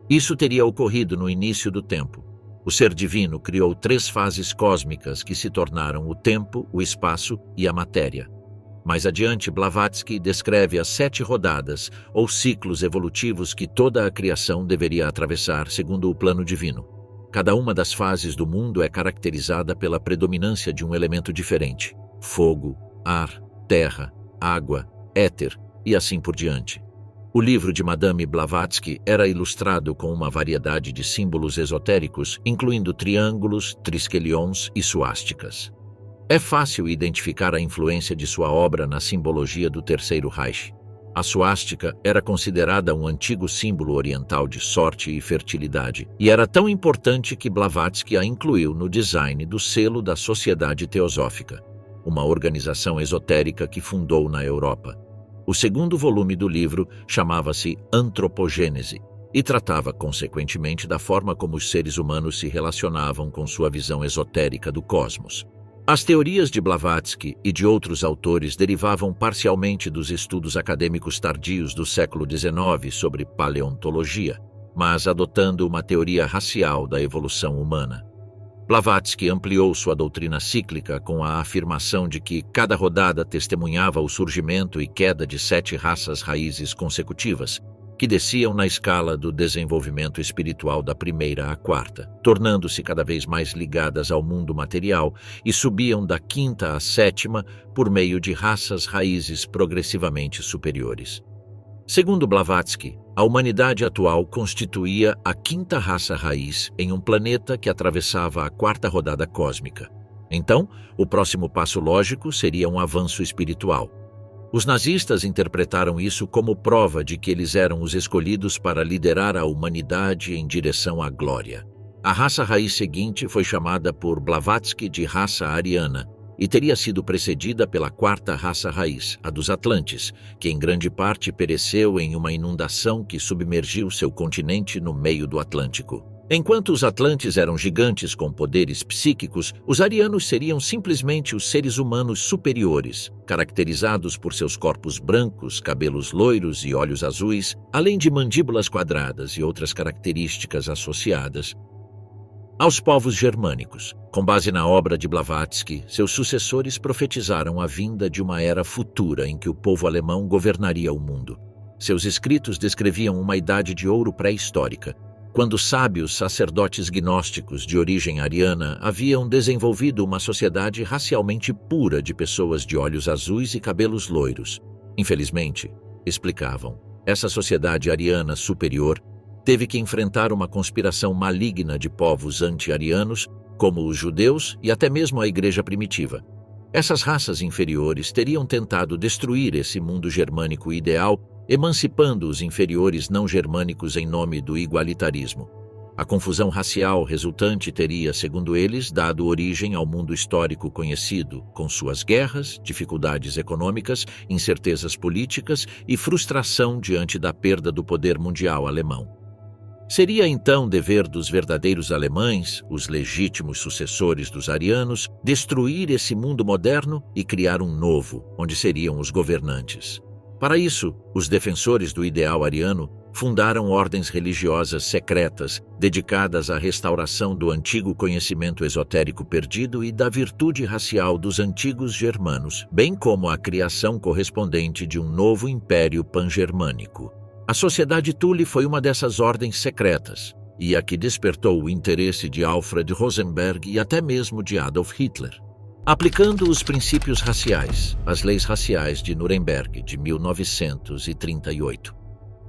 Isso teria ocorrido no início do tempo. O ser divino criou 3 fases cósmicas que se tornaram o tempo, o espaço e a matéria. Mais adiante, Blavatsky descreve as 7 rodadas, ou ciclos evolutivos que toda a criação deveria atravessar segundo o plano divino. Cada uma das fases do mundo é caracterizada pela predominância de um elemento diferente: fogo, ar, terra, água, éter e assim por diante. O livro de Madame Blavatsky era ilustrado com uma variedade de símbolos esotéricos, incluindo triângulos, trisquelions e suásticas. É fácil identificar a influência de sua obra na simbologia do Terceiro Reich. A suástica era considerada um antigo símbolo oriental de sorte e fertilidade, e era tão importante que Blavatsky a incluiu no design do selo da Sociedade Teosófica, uma organização esotérica que fundou na Europa. O segundo volume do livro chamava-se Antropogênese e tratava, consequentemente, da forma como os seres humanos se relacionavam com sua visão esotérica do cosmos. As teorias de Blavatsky e de outros autores derivavam parcialmente dos estudos acadêmicos tardios do século XIX sobre paleontologia, mas adotando uma teoria racial da evolução humana. Blavatsky ampliou sua doutrina cíclica com a afirmação de que cada rodada testemunhava o surgimento e queda de 7 raças raízes consecutivas, que desciam na escala do desenvolvimento espiritual da primeira à quarta, tornando-se cada vez mais ligadas ao mundo material e subiam da quinta à sétima por meio de raças raízes progressivamente superiores. Segundo Blavatsky, a humanidade atual constituía a 5ª raça raiz em um planeta que atravessava a 4ª rodada cósmica. Então, o próximo passo lógico seria um avanço espiritual. Os nazistas interpretaram isso como prova de que eles eram os escolhidos para liderar a humanidade em direção à glória. A raça raiz seguinte foi chamada por Blavatsky de raça ariana e teria sido precedida pela 4ª raça raiz, a dos Atlantes, que em grande parte pereceu em uma inundação que submergiu seu continente no meio do Atlântico. Enquanto os Atlantes eram gigantes com poderes psíquicos, os arianos seriam simplesmente os seres humanos superiores, caracterizados por seus corpos brancos, cabelos loiros e olhos azuis, além de mandíbulas quadradas e outras características associadas aos povos germânicos. Com base na obra de Blavatsky, seus sucessores profetizaram a vinda de uma era futura em que o povo alemão governaria o mundo. Seus escritos descreviam uma idade de ouro pré-histórica, quando sábios sacerdotes gnósticos de origem ariana haviam desenvolvido uma sociedade racialmente pura de pessoas de olhos azuis e cabelos loiros. Infelizmente, explicavam, essa sociedade ariana superior teve que enfrentar uma conspiração maligna de povos anti-arianos, como os judeus e até mesmo a Igreja primitiva. Essas raças inferiores teriam tentado destruir esse mundo germânico ideal, emancipando os inferiores não germânicos em nome do igualitarismo. A confusão racial resultante teria, segundo eles, dado origem ao mundo histórico conhecido, com suas guerras, dificuldades econômicas, incertezas políticas e frustração diante da perda do poder mundial alemão. Seria então dever dos verdadeiros alemães, os legítimos sucessores dos arianos, destruir esse mundo moderno e criar um novo, onde seriam os governantes. Para isso, os defensores do ideal ariano fundaram ordens religiosas secretas dedicadas à restauração do antigo conhecimento esotérico perdido e da virtude racial dos antigos germanos, bem como a criação correspondente de um novo império pan-germânico. A Sociedade Thule foi uma dessas ordens secretas, e a que despertou o interesse de Alfred Rosenberg e até mesmo de Adolf Hitler. Aplicando os princípios raciais, as leis raciais de Nuremberg de 1938.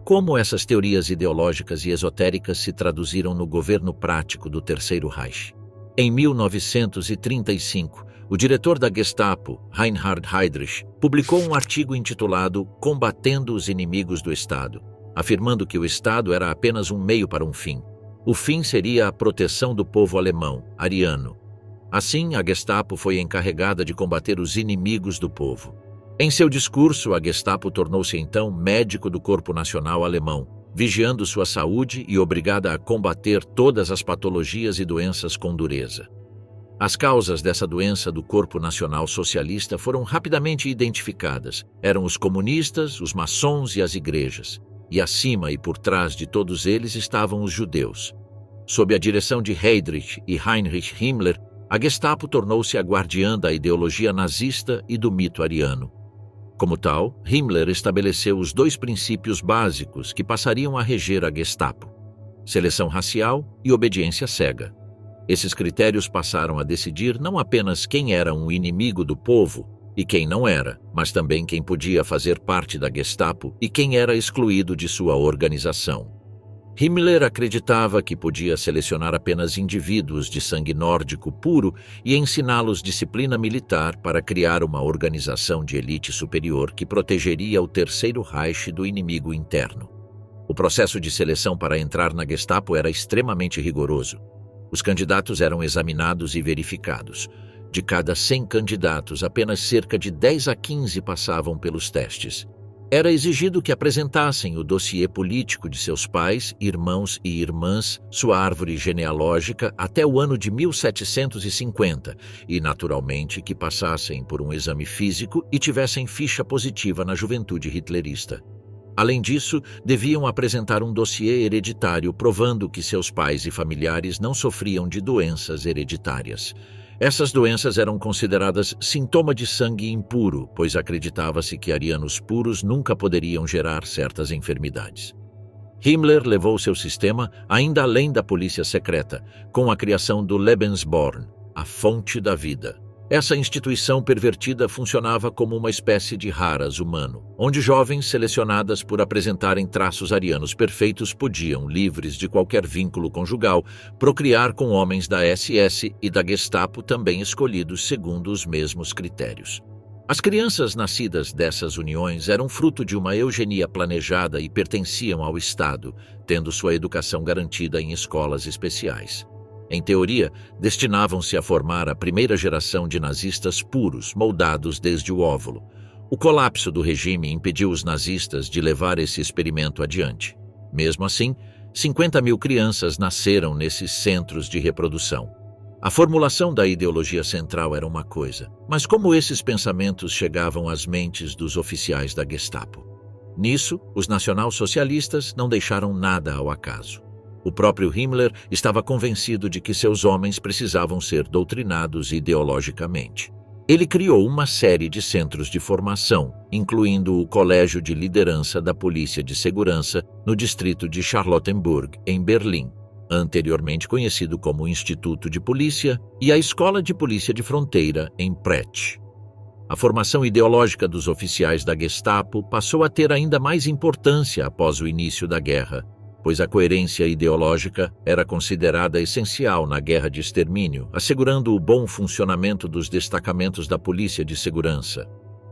Como essas teorias ideológicas e esotéricas se traduziram no governo prático do Terceiro Reich? Em 1935, o diretor da Gestapo, Reinhard Heydrich, publicou um artigo intitulado Combatendo os Inimigos do Estado, afirmando que o Estado era apenas um meio para um fim. O fim seria a proteção do povo alemão, ariano. Assim, a Gestapo foi encarregada de combater os inimigos do povo. Em seu discurso, a Gestapo tornou-se então médico do Corpo Nacional Alemão, vigiando sua saúde e obrigada a combater todas as patologias e doenças com dureza. As causas dessa doença do Corpo Nacional Socialista foram rapidamente identificadas. Eram os comunistas, os maçons e as igrejas. E acima e por trás de todos eles estavam os judeus. Sob a direção de Heydrich e Heinrich Himmler, a Gestapo tornou-se a guardiã da ideologia nazista e do mito ariano. Como tal, Himmler estabeleceu os dois princípios básicos que passariam a reger a Gestapo: seleção racial e obediência cega. Esses critérios passaram a decidir não apenas quem era um inimigo do povo e quem não era, mas também quem podia fazer parte da Gestapo e quem era excluído de sua organização. Himmler acreditava que podia selecionar apenas indivíduos de sangue nórdico puro e ensiná-los disciplina militar para criar uma organização de elite superior que protegeria o Terceiro Reich do inimigo interno. O processo de seleção para entrar na Gestapo era extremamente rigoroso. Os candidatos eram examinados e verificados. De cada 100 candidatos, apenas cerca de 10 a 15 passavam pelos testes. Era exigido que apresentassem o dossiê político de seus pais, irmãos e irmãs, sua árvore genealógica até o ano de 1750 e, naturalmente, que passassem por um exame físico e tivessem ficha positiva na juventude hitlerista. Além disso, deviam apresentar um dossiê hereditário provando que seus pais e familiares não sofriam de doenças hereditárias. Essas doenças eram consideradas sintoma de sangue impuro, pois acreditava-se que arianos puros nunca poderiam gerar certas enfermidades. Himmler levou seu sistema ainda além da polícia secreta, com a criação do Lebensborn, a fonte da vida. Essa instituição pervertida funcionava como uma espécie de Haras humano, onde jovens selecionadas por apresentarem traços arianos perfeitos podiam, livres de qualquer vínculo conjugal, procriar com homens da SS e da Gestapo também escolhidos segundo os mesmos critérios. As crianças nascidas dessas uniões eram fruto de uma eugenia planejada e pertenciam ao Estado, tendo sua educação garantida em escolas especiais. Em teoria, destinavam-se a formar a primeira geração de nazistas puros, moldados desde o óvulo. O colapso do regime impediu os nazistas de levar esse experimento adiante. Mesmo assim, 50 mil crianças nasceram nesses centros de reprodução. A formulação da ideologia central era uma coisa, mas como esses pensamentos chegavam às mentes dos oficiais da Gestapo? Nisso, os nacional-socialistas não deixaram nada ao acaso. O próprio Himmler estava convencido de que seus homens precisavam ser doutrinados ideologicamente. Ele criou uma série de centros de formação, incluindo o Colégio de Liderança da Polícia de Segurança no distrito de Charlottenburg, em Berlim, anteriormente conhecido como Instituto de Polícia, e a Escola de Polícia de Fronteira, em Precht. A formação ideológica dos oficiais da Gestapo passou a ter ainda mais importância após o início da guerra, pois a coerência ideológica era considerada essencial na guerra de extermínio, assegurando o bom funcionamento dos destacamentos da polícia de segurança.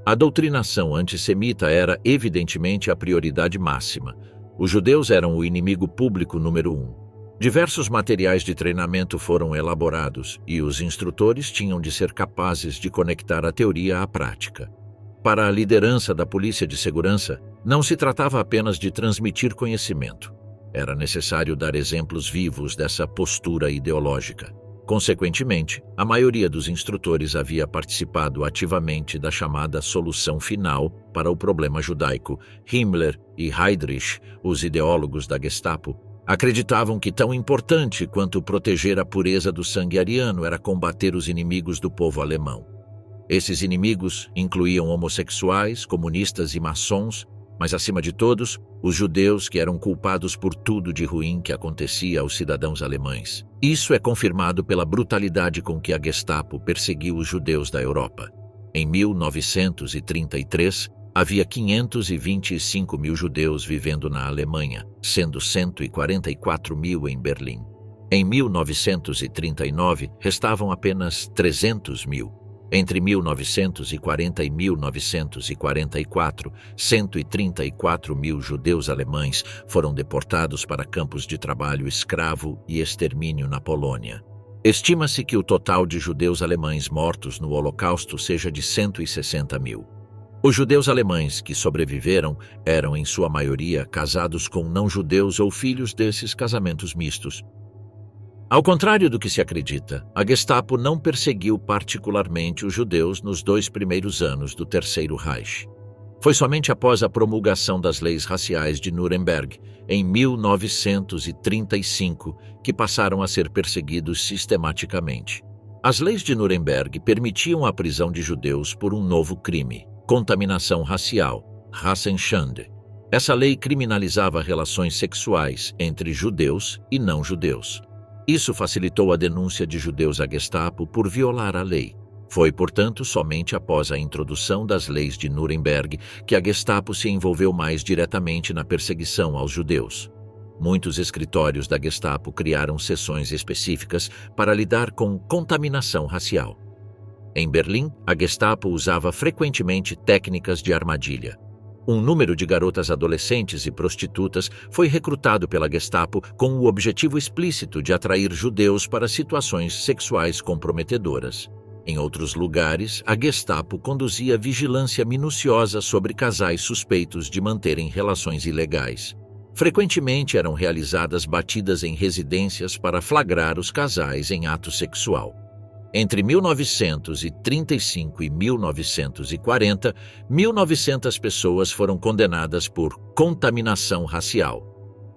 A doutrinação antissemita era, evidentemente, a prioridade máxima. Os judeus eram o inimigo público número 1. Diversos materiais de treinamento foram elaborados e os instrutores tinham de ser capazes de conectar a teoria à prática. Para a liderança da polícia de segurança, não se tratava apenas de transmitir conhecimento. Era necessário dar exemplos vivos dessa postura ideológica. Consequentemente, a maioria dos instrutores havia participado ativamente da chamada solução final para o problema judaico. Himmler e Heydrich, os ideólogos da Gestapo, acreditavam que tão importante quanto proteger a pureza do sangue ariano era combater os inimigos do povo alemão. Esses inimigos incluíam homossexuais, comunistas e maçons, mas, acima de todos, os judeus que eram culpados por tudo de ruim que acontecia aos cidadãos alemães. Isso é confirmado pela brutalidade com que a Gestapo perseguiu os judeus da Europa. Em 1933, havia 525 mil judeus vivendo na Alemanha, sendo 144 mil em Berlim. Em 1939, restavam apenas 300 mil. Entre 1940 e 1944, 134 mil judeus alemães foram deportados para campos de trabalho escravo e extermínio na Polônia. Estima-se que o total de judeus alemães mortos no Holocausto seja de 160 mil. Os judeus alemães que sobreviveram eram, em sua maioria, casados com não-judeus ou filhos desses casamentos mistos. Ao contrário do que se acredita, a Gestapo não perseguiu particularmente os judeus nos 2 primeiros anos do Terceiro Reich. Foi somente após a promulgação das leis raciais de Nuremberg, em 1935, que passaram a ser perseguidos sistematicamente. As leis de Nuremberg permitiam a prisão de judeus por um novo crime, contaminação racial, Rassenschande. Essa lei criminalizava relações sexuais entre judeus e não-judeus. Isso facilitou a denúncia de judeus à Gestapo por violar a lei. Foi, portanto, somente após a introdução das leis de Nuremberg que a Gestapo se envolveu mais diretamente na perseguição aos judeus. Muitos escritórios da Gestapo criaram seções específicas para lidar com contaminação racial. Em Berlim, a Gestapo usava frequentemente técnicas de armadilha. Um número de garotas adolescentes e prostitutas foi recrutado pela Gestapo com o objetivo explícito de atrair judeus para situações sexuais comprometedoras. Em outros lugares, a Gestapo conduzia vigilância minuciosa sobre casais suspeitos de manterem relações ilegais. Frequentemente eram realizadas batidas em residências para flagrar os casais em ato sexual. Entre 1935 e 1940, 1.900 pessoas foram condenadas por contaminação racial.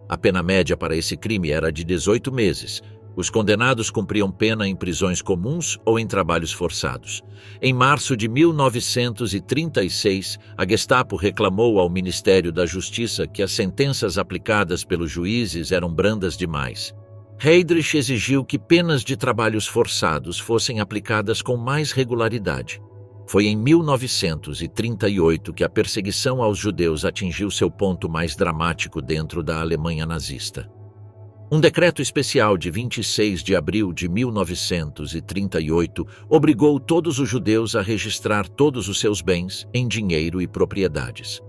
A pena média para esse crime era de 18 meses. Os condenados cumpriam pena em prisões comuns ou em trabalhos forçados. Em março de 1936, a Gestapo reclamou ao Ministério da Justiça que as sentenças aplicadas pelos juízes eram brandas demais. Heydrich exigiu que penas de trabalhos forçados fossem aplicadas com mais regularidade. Foi em 1938 que a perseguição aos judeus atingiu seu ponto mais dramático dentro da Alemanha nazista. Um decreto especial de 26 de abril de 1938 obrigou todos os judeus a registrar todos os seus bens em dinheiro e propriedades.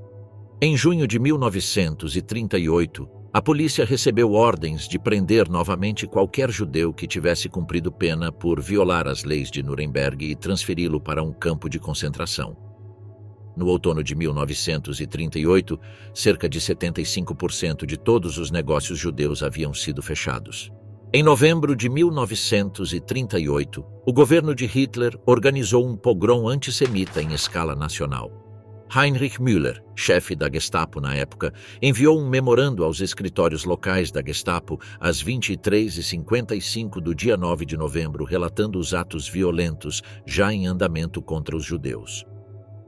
Em junho de 1938, a polícia recebeu ordens de prender novamente qualquer judeu que tivesse cumprido pena por violar as leis de Nuremberg e transferi-lo para um campo de concentração. No outono de 1938, cerca de 75% de todos os negócios judeus haviam sido fechados. Em novembro de 1938, o governo de Hitler organizou um pogrom antissemita em escala nacional. Heinrich Müller, chefe da Gestapo na época, enviou um memorando aos escritórios locais da Gestapo às 23h55 do dia 9 de novembro, relatando os atos violentos já em andamento contra os judeus.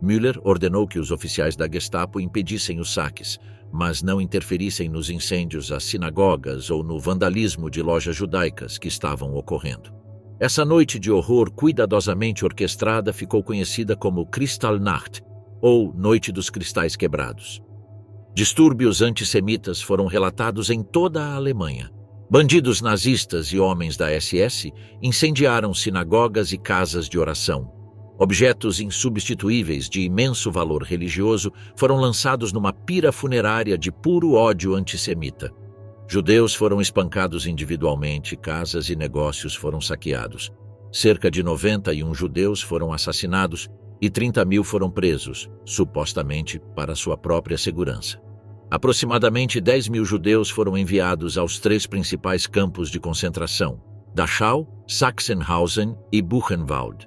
Müller ordenou que os oficiais da Gestapo impedissem os saques, mas não interferissem nos incêndios às sinagogas ou no vandalismo de lojas judaicas que estavam ocorrendo. Essa noite de horror cuidadosamente orquestrada ficou conhecida como Kristallnacht, ou Noite dos Cristais Quebrados. Distúrbios antissemitas foram relatados em toda a Alemanha. Bandidos nazistas e homens da SS incendiaram sinagogas e casas de oração. Objetos insubstituíveis de imenso valor religioso foram lançados numa pira funerária de puro ódio antissemita. Judeus foram espancados individualmente, casas e negócios foram saqueados. Cerca de 91 judeus foram assassinados e 30.000 foram presos, supostamente para sua própria segurança. Aproximadamente 10.000 judeus foram enviados aos 3 principais campos de concentração, Dachau, Sachsenhausen e Buchenwald.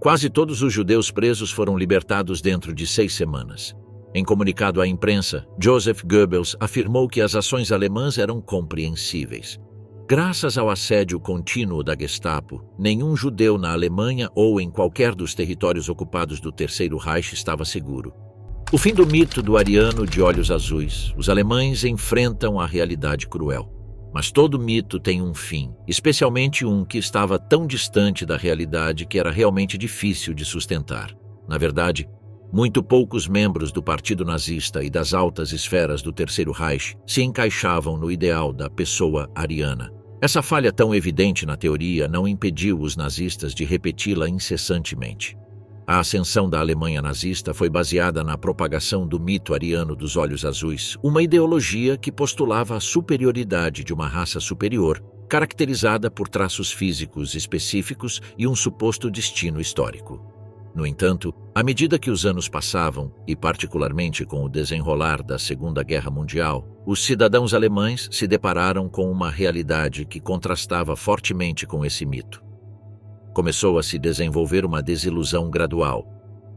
Quase todos os judeus presos foram libertados dentro de 6 semanas. Em comunicado à imprensa, Joseph Goebbels afirmou que as ações alemãs eram compreensíveis. Graças ao assédio contínuo da Gestapo, nenhum judeu na Alemanha ou em qualquer dos territórios ocupados do Terceiro Reich estava seguro. O fim do mito do ariano de olhos azuis, os alemães enfrentam a realidade cruel. Mas todo mito tem um fim, especialmente um que estava tão distante da realidade que era realmente difícil de sustentar. Na verdade, muito poucos membros do Partido Nazista e das altas esferas do Terceiro Reich se encaixavam no ideal da pessoa ariana. Essa falha tão evidente na teoria não impediu os nazistas de repeti-la incessantemente. A ascensão da Alemanha nazista foi baseada na propagação do mito ariano dos olhos azuis, uma ideologia que postulava a superioridade de uma raça superior, caracterizada por traços físicos específicos e um suposto destino histórico. No entanto, à medida que os anos passavam, e particularmente com o desenrolar da Segunda Guerra Mundial, os cidadãos alemães se depararam com uma realidade que contrastava fortemente com esse mito. Começou a se desenvolver uma desilusão gradual,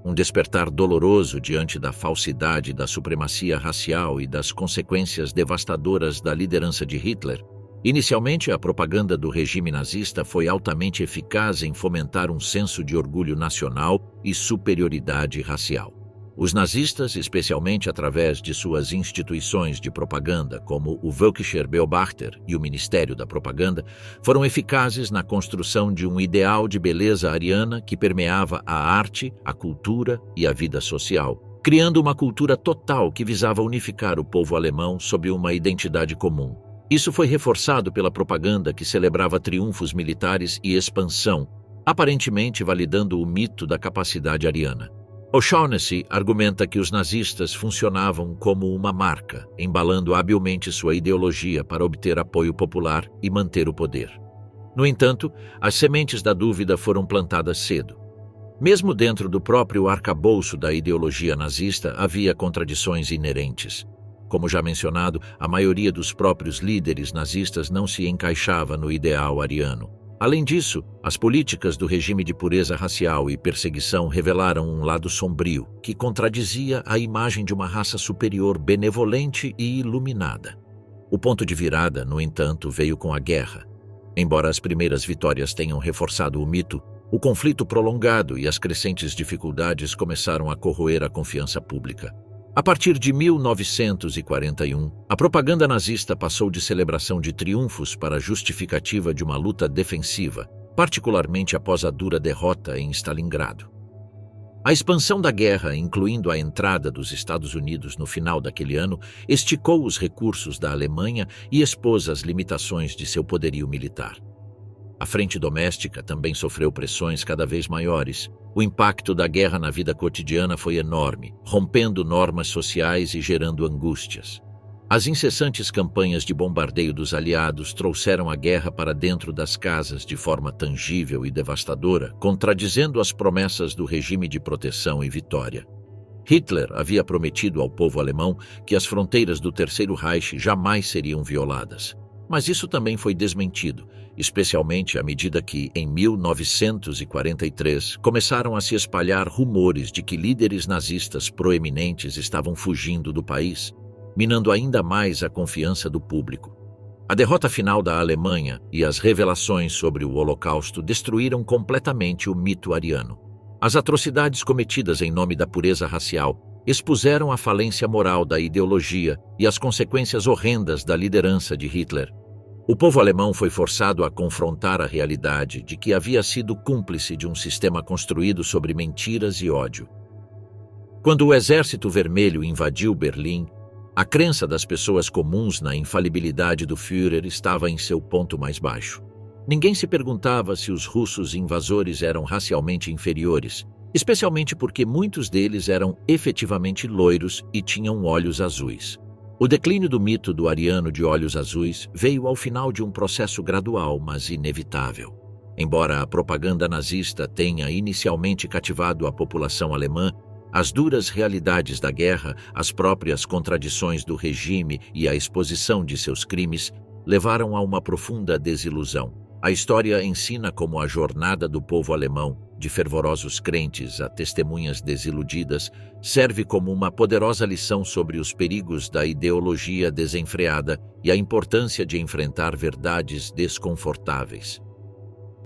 um despertar doloroso diante da falsidade da supremacia racial e das consequências devastadoras da liderança de Hitler. Inicialmente, a propaganda do regime nazista foi altamente eficaz em fomentar um senso de orgulho nacional e superioridade racial. Os nazistas, especialmente através de suas instituições de propaganda, como o Völkischer Beobachter e o Ministério da Propaganda, foram eficazes na construção de um ideal de beleza ariana que permeava a arte, a cultura e a vida social, criando uma cultura total que visava unificar o povo alemão sob uma identidade comum. Isso foi reforçado pela propaganda que celebrava triunfos militares e expansão, aparentemente validando o mito da capacidade ariana. O'Shaughnessy argumenta que os nazistas funcionavam como uma marca, embalando habilmente sua ideologia para obter apoio popular e manter o poder. No entanto, as sementes da dúvida foram plantadas cedo. Mesmo dentro do próprio arcabouço da ideologia nazista havia contradições inerentes. Como já mencionado, a maioria dos próprios líderes nazistas não se encaixava no ideal ariano. Além disso, as políticas do regime de pureza racial e perseguição revelaram um lado sombrio, que contradizia a imagem de uma raça superior benevolente e iluminada. O ponto de virada, no entanto, veio com a guerra. Embora as primeiras vitórias tenham reforçado o mito, o conflito prolongado e as crescentes dificuldades começaram a corroer a confiança pública. A partir de 1941, a propaganda nazista passou de celebração de triunfos para justificativa de uma luta defensiva, particularmente após a dura derrota em Stalingrado. A expansão da guerra, incluindo a entrada dos Estados Unidos no final daquele ano, esticou os recursos da Alemanha e expôs as limitações de seu poderio militar. A frente doméstica também sofreu pressões cada vez maiores. O impacto da guerra na vida cotidiana foi enorme, rompendo normas sociais e gerando angústias. As incessantes campanhas de bombardeio dos aliados trouxeram a guerra para dentro das casas de forma tangível e devastadora, contradizendo as promessas do regime de proteção e vitória. Hitler havia prometido ao povo alemão que as fronteiras do Terceiro Reich jamais seriam violadas. Mas isso também foi desmentido, especialmente à medida que, em 1943, começaram a se espalhar rumores de que líderes nazistas proeminentes estavam fugindo do país, minando ainda mais a confiança do público. A derrota final da Alemanha e as revelações sobre o Holocausto destruíram completamente o mito ariano. As atrocidades cometidas em nome da pureza racial expuseram a falência moral da ideologia e as consequências horrendas da liderança de Hitler. O povo alemão foi forçado a confrontar a realidade de que havia sido cúmplice de um sistema construído sobre mentiras e ódio. Quando o Exército Vermelho invadiu Berlim, a crença das pessoas comuns na infalibilidade do Führer estava em seu ponto mais baixo. Ninguém se perguntava se os russos invasores eram racialmente inferiores, especialmente porque muitos deles eram efetivamente loiros e tinham olhos azuis. O declínio do mito do ariano de olhos azuis veio ao final de um processo gradual, mas inevitável. Embora a propaganda nazista tenha inicialmente cativado a população alemã, as duras realidades da guerra, as próprias contradições do regime e a exposição de seus crimes levaram a uma profunda desilusão. A história ensina como a jornada do povo alemão, de fervorosos crentes a testemunhas desiludidas, serve como uma poderosa lição sobre os perigos da ideologia desenfreada e a importância de enfrentar verdades desconfortáveis.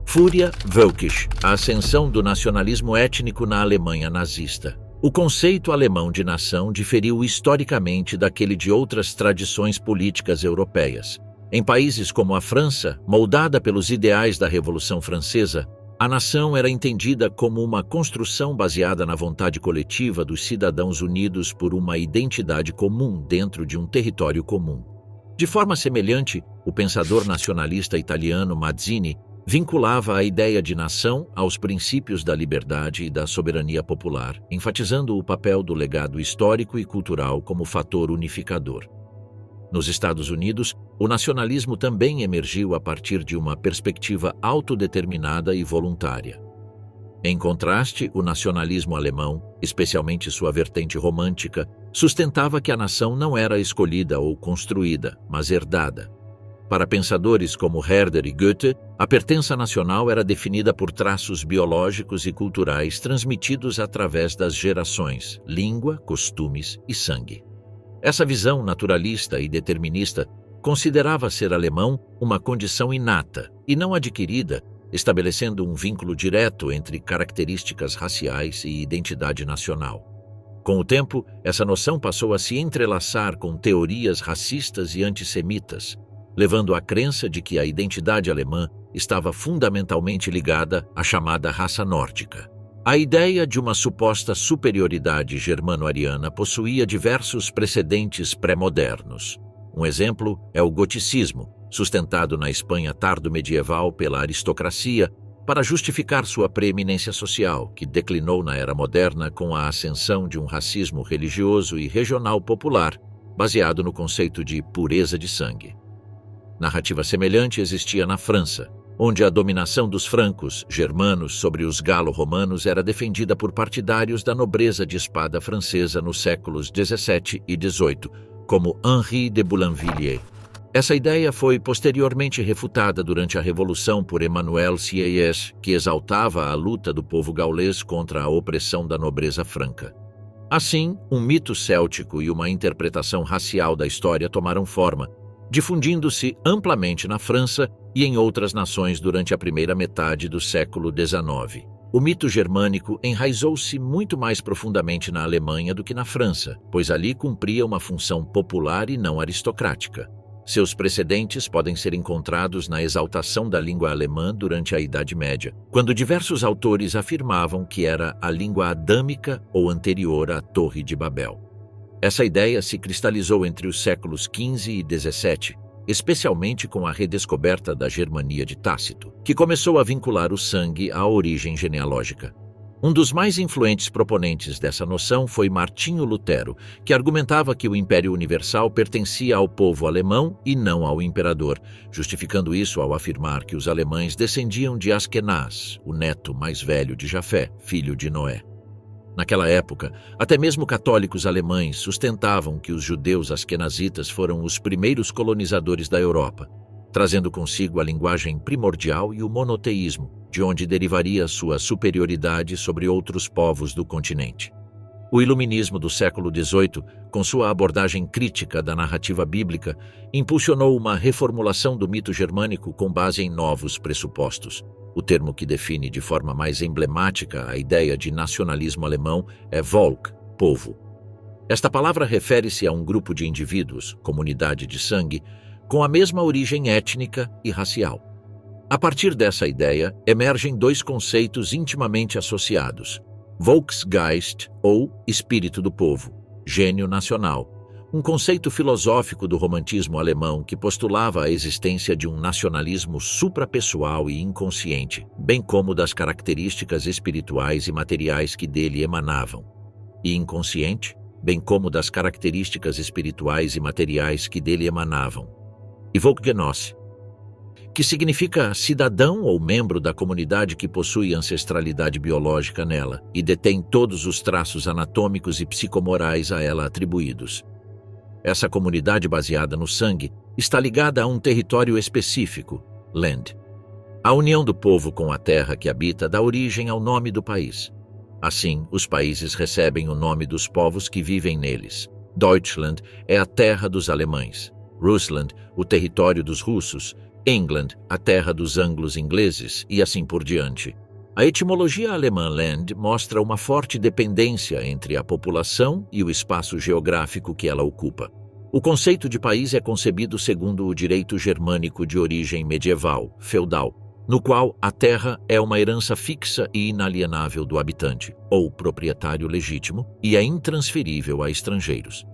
Fúria Völkisch, a ascensão do nacionalismo étnico na Alemanha nazista. O conceito alemão de nação diferiu historicamente daquele de outras tradições políticas europeias. Em países como a França, moldada pelos ideais da Revolução Francesa, a nação era entendida como uma construção baseada na vontade coletiva dos cidadãos unidos por uma identidade comum dentro de um território comum. De forma semelhante, o pensador nacionalista italiano Mazzini vinculava a ideia de nação aos princípios da liberdade e da soberania popular, enfatizando o papel do legado histórico e cultural como fator unificador. Nos Estados Unidos, o nacionalismo também emergiu a partir de uma perspectiva autodeterminada e voluntária. Em contraste, o nacionalismo alemão, especialmente sua vertente romântica, sustentava que a nação não era escolhida ou construída, mas herdada. Para pensadores como Herder e Goethe, a pertença nacional era definida por traços biológicos e culturais transmitidos através das gerações, língua, costumes e sangue. Essa visão naturalista e determinista considerava ser alemão uma condição inata e não adquirida, estabelecendo um vínculo direto entre características raciais e identidade nacional. Com o tempo, essa noção passou a se entrelaçar com teorias racistas e antissemitas, levando à crença de que a identidade alemã estava fundamentalmente ligada à chamada raça nórdica. A ideia de uma suposta superioridade germano-ariana possuía diversos precedentes pré-modernos. Um exemplo é o goticismo, sustentado na Espanha tardo-medieval pela aristocracia, para justificar sua preeminência social, que declinou na Era Moderna com a ascensão de um racismo religioso e regional popular, baseado no conceito de pureza de sangue. Narrativa semelhante existia na França, onde a dominação dos francos, germanos, sobre os galo-romanos era defendida por partidários da nobreza de espada francesa nos séculos XVII e XVIII, como Henri de Boulainvilliers. Essa ideia foi posteriormente refutada durante a Revolução por Emmanuel Sieyès, que exaltava a luta do povo gaulês contra a opressão da nobreza franca. Assim, um mito céltico e uma interpretação racial da história tomaram forma, difundindo-se amplamente na França e em outras nações durante a primeira metade do século XIX. O mito germânico enraizou-se muito mais profundamente na Alemanha do que na França, pois ali cumpria uma função popular e não aristocrática. Seus precedentes podem ser encontrados na exaltação da língua alemã durante a Idade Média, quando diversos autores afirmavam que era a língua adâmica ou anterior à Torre de Babel. Essa ideia se cristalizou entre os séculos XV e XVII, especialmente com a redescoberta da Germania de Tácito, que começou a vincular o sangue à origem genealógica. Um dos mais influentes proponentes dessa noção foi Martinho Lutero, que argumentava que o Império Universal pertencia ao povo alemão e não ao imperador, justificando isso ao afirmar que os alemães descendiam de Askenaz, o neto mais velho de Jafé, filho de Noé. Naquela época, até mesmo católicos alemães sustentavam que os judeus askenazitas foram os primeiros colonizadores da Europa, trazendo consigo a linguagem primordial e o monoteísmo, de onde derivaria sua superioridade sobre outros povos do continente. O iluminismo do século XVIII, com sua abordagem crítica da narrativa bíblica, impulsionou uma reformulação do mito germânico com base em novos pressupostos. O termo que define de forma mais emblemática a ideia de nacionalismo alemão é Volk, povo. Esta palavra refere-se a um grupo de indivíduos, comunidade de sangue, com a mesma origem étnica e racial. A partir dessa ideia, emergem dois conceitos intimamente associados: Volksgeist, ou espírito do povo, gênio nacional, um conceito filosófico do romantismo alemão que postulava a existência de um nacionalismo suprapessoal e inconsciente, bem como das características espirituais e materiais que dele emanavam, e inconsciente, bem como das características espirituais e materiais que dele emanavam, e Volksgenosse, que significa cidadão ou membro da comunidade que possui ancestralidade biológica nela e detém todos os traços anatômicos e psicomorais a ela atribuídos. Essa comunidade baseada no sangue está ligada a um território específico, Land. A união do povo com a terra que habita dá origem ao nome do país. Assim, os países recebem o nome dos povos que vivem neles. Deutschland é a terra dos alemães, Russland, o território dos russos, England, a terra dos anglos-ingleses, e assim por diante. A etimologia alemã Land mostra uma forte dependência entre a população e o espaço geográfico que ela ocupa. O conceito de país é concebido segundo o direito germânico de origem medieval, feudal, no qual a terra é uma herança fixa e inalienável do habitante, ou proprietário legítimo, e é intransferível a estrangeiros.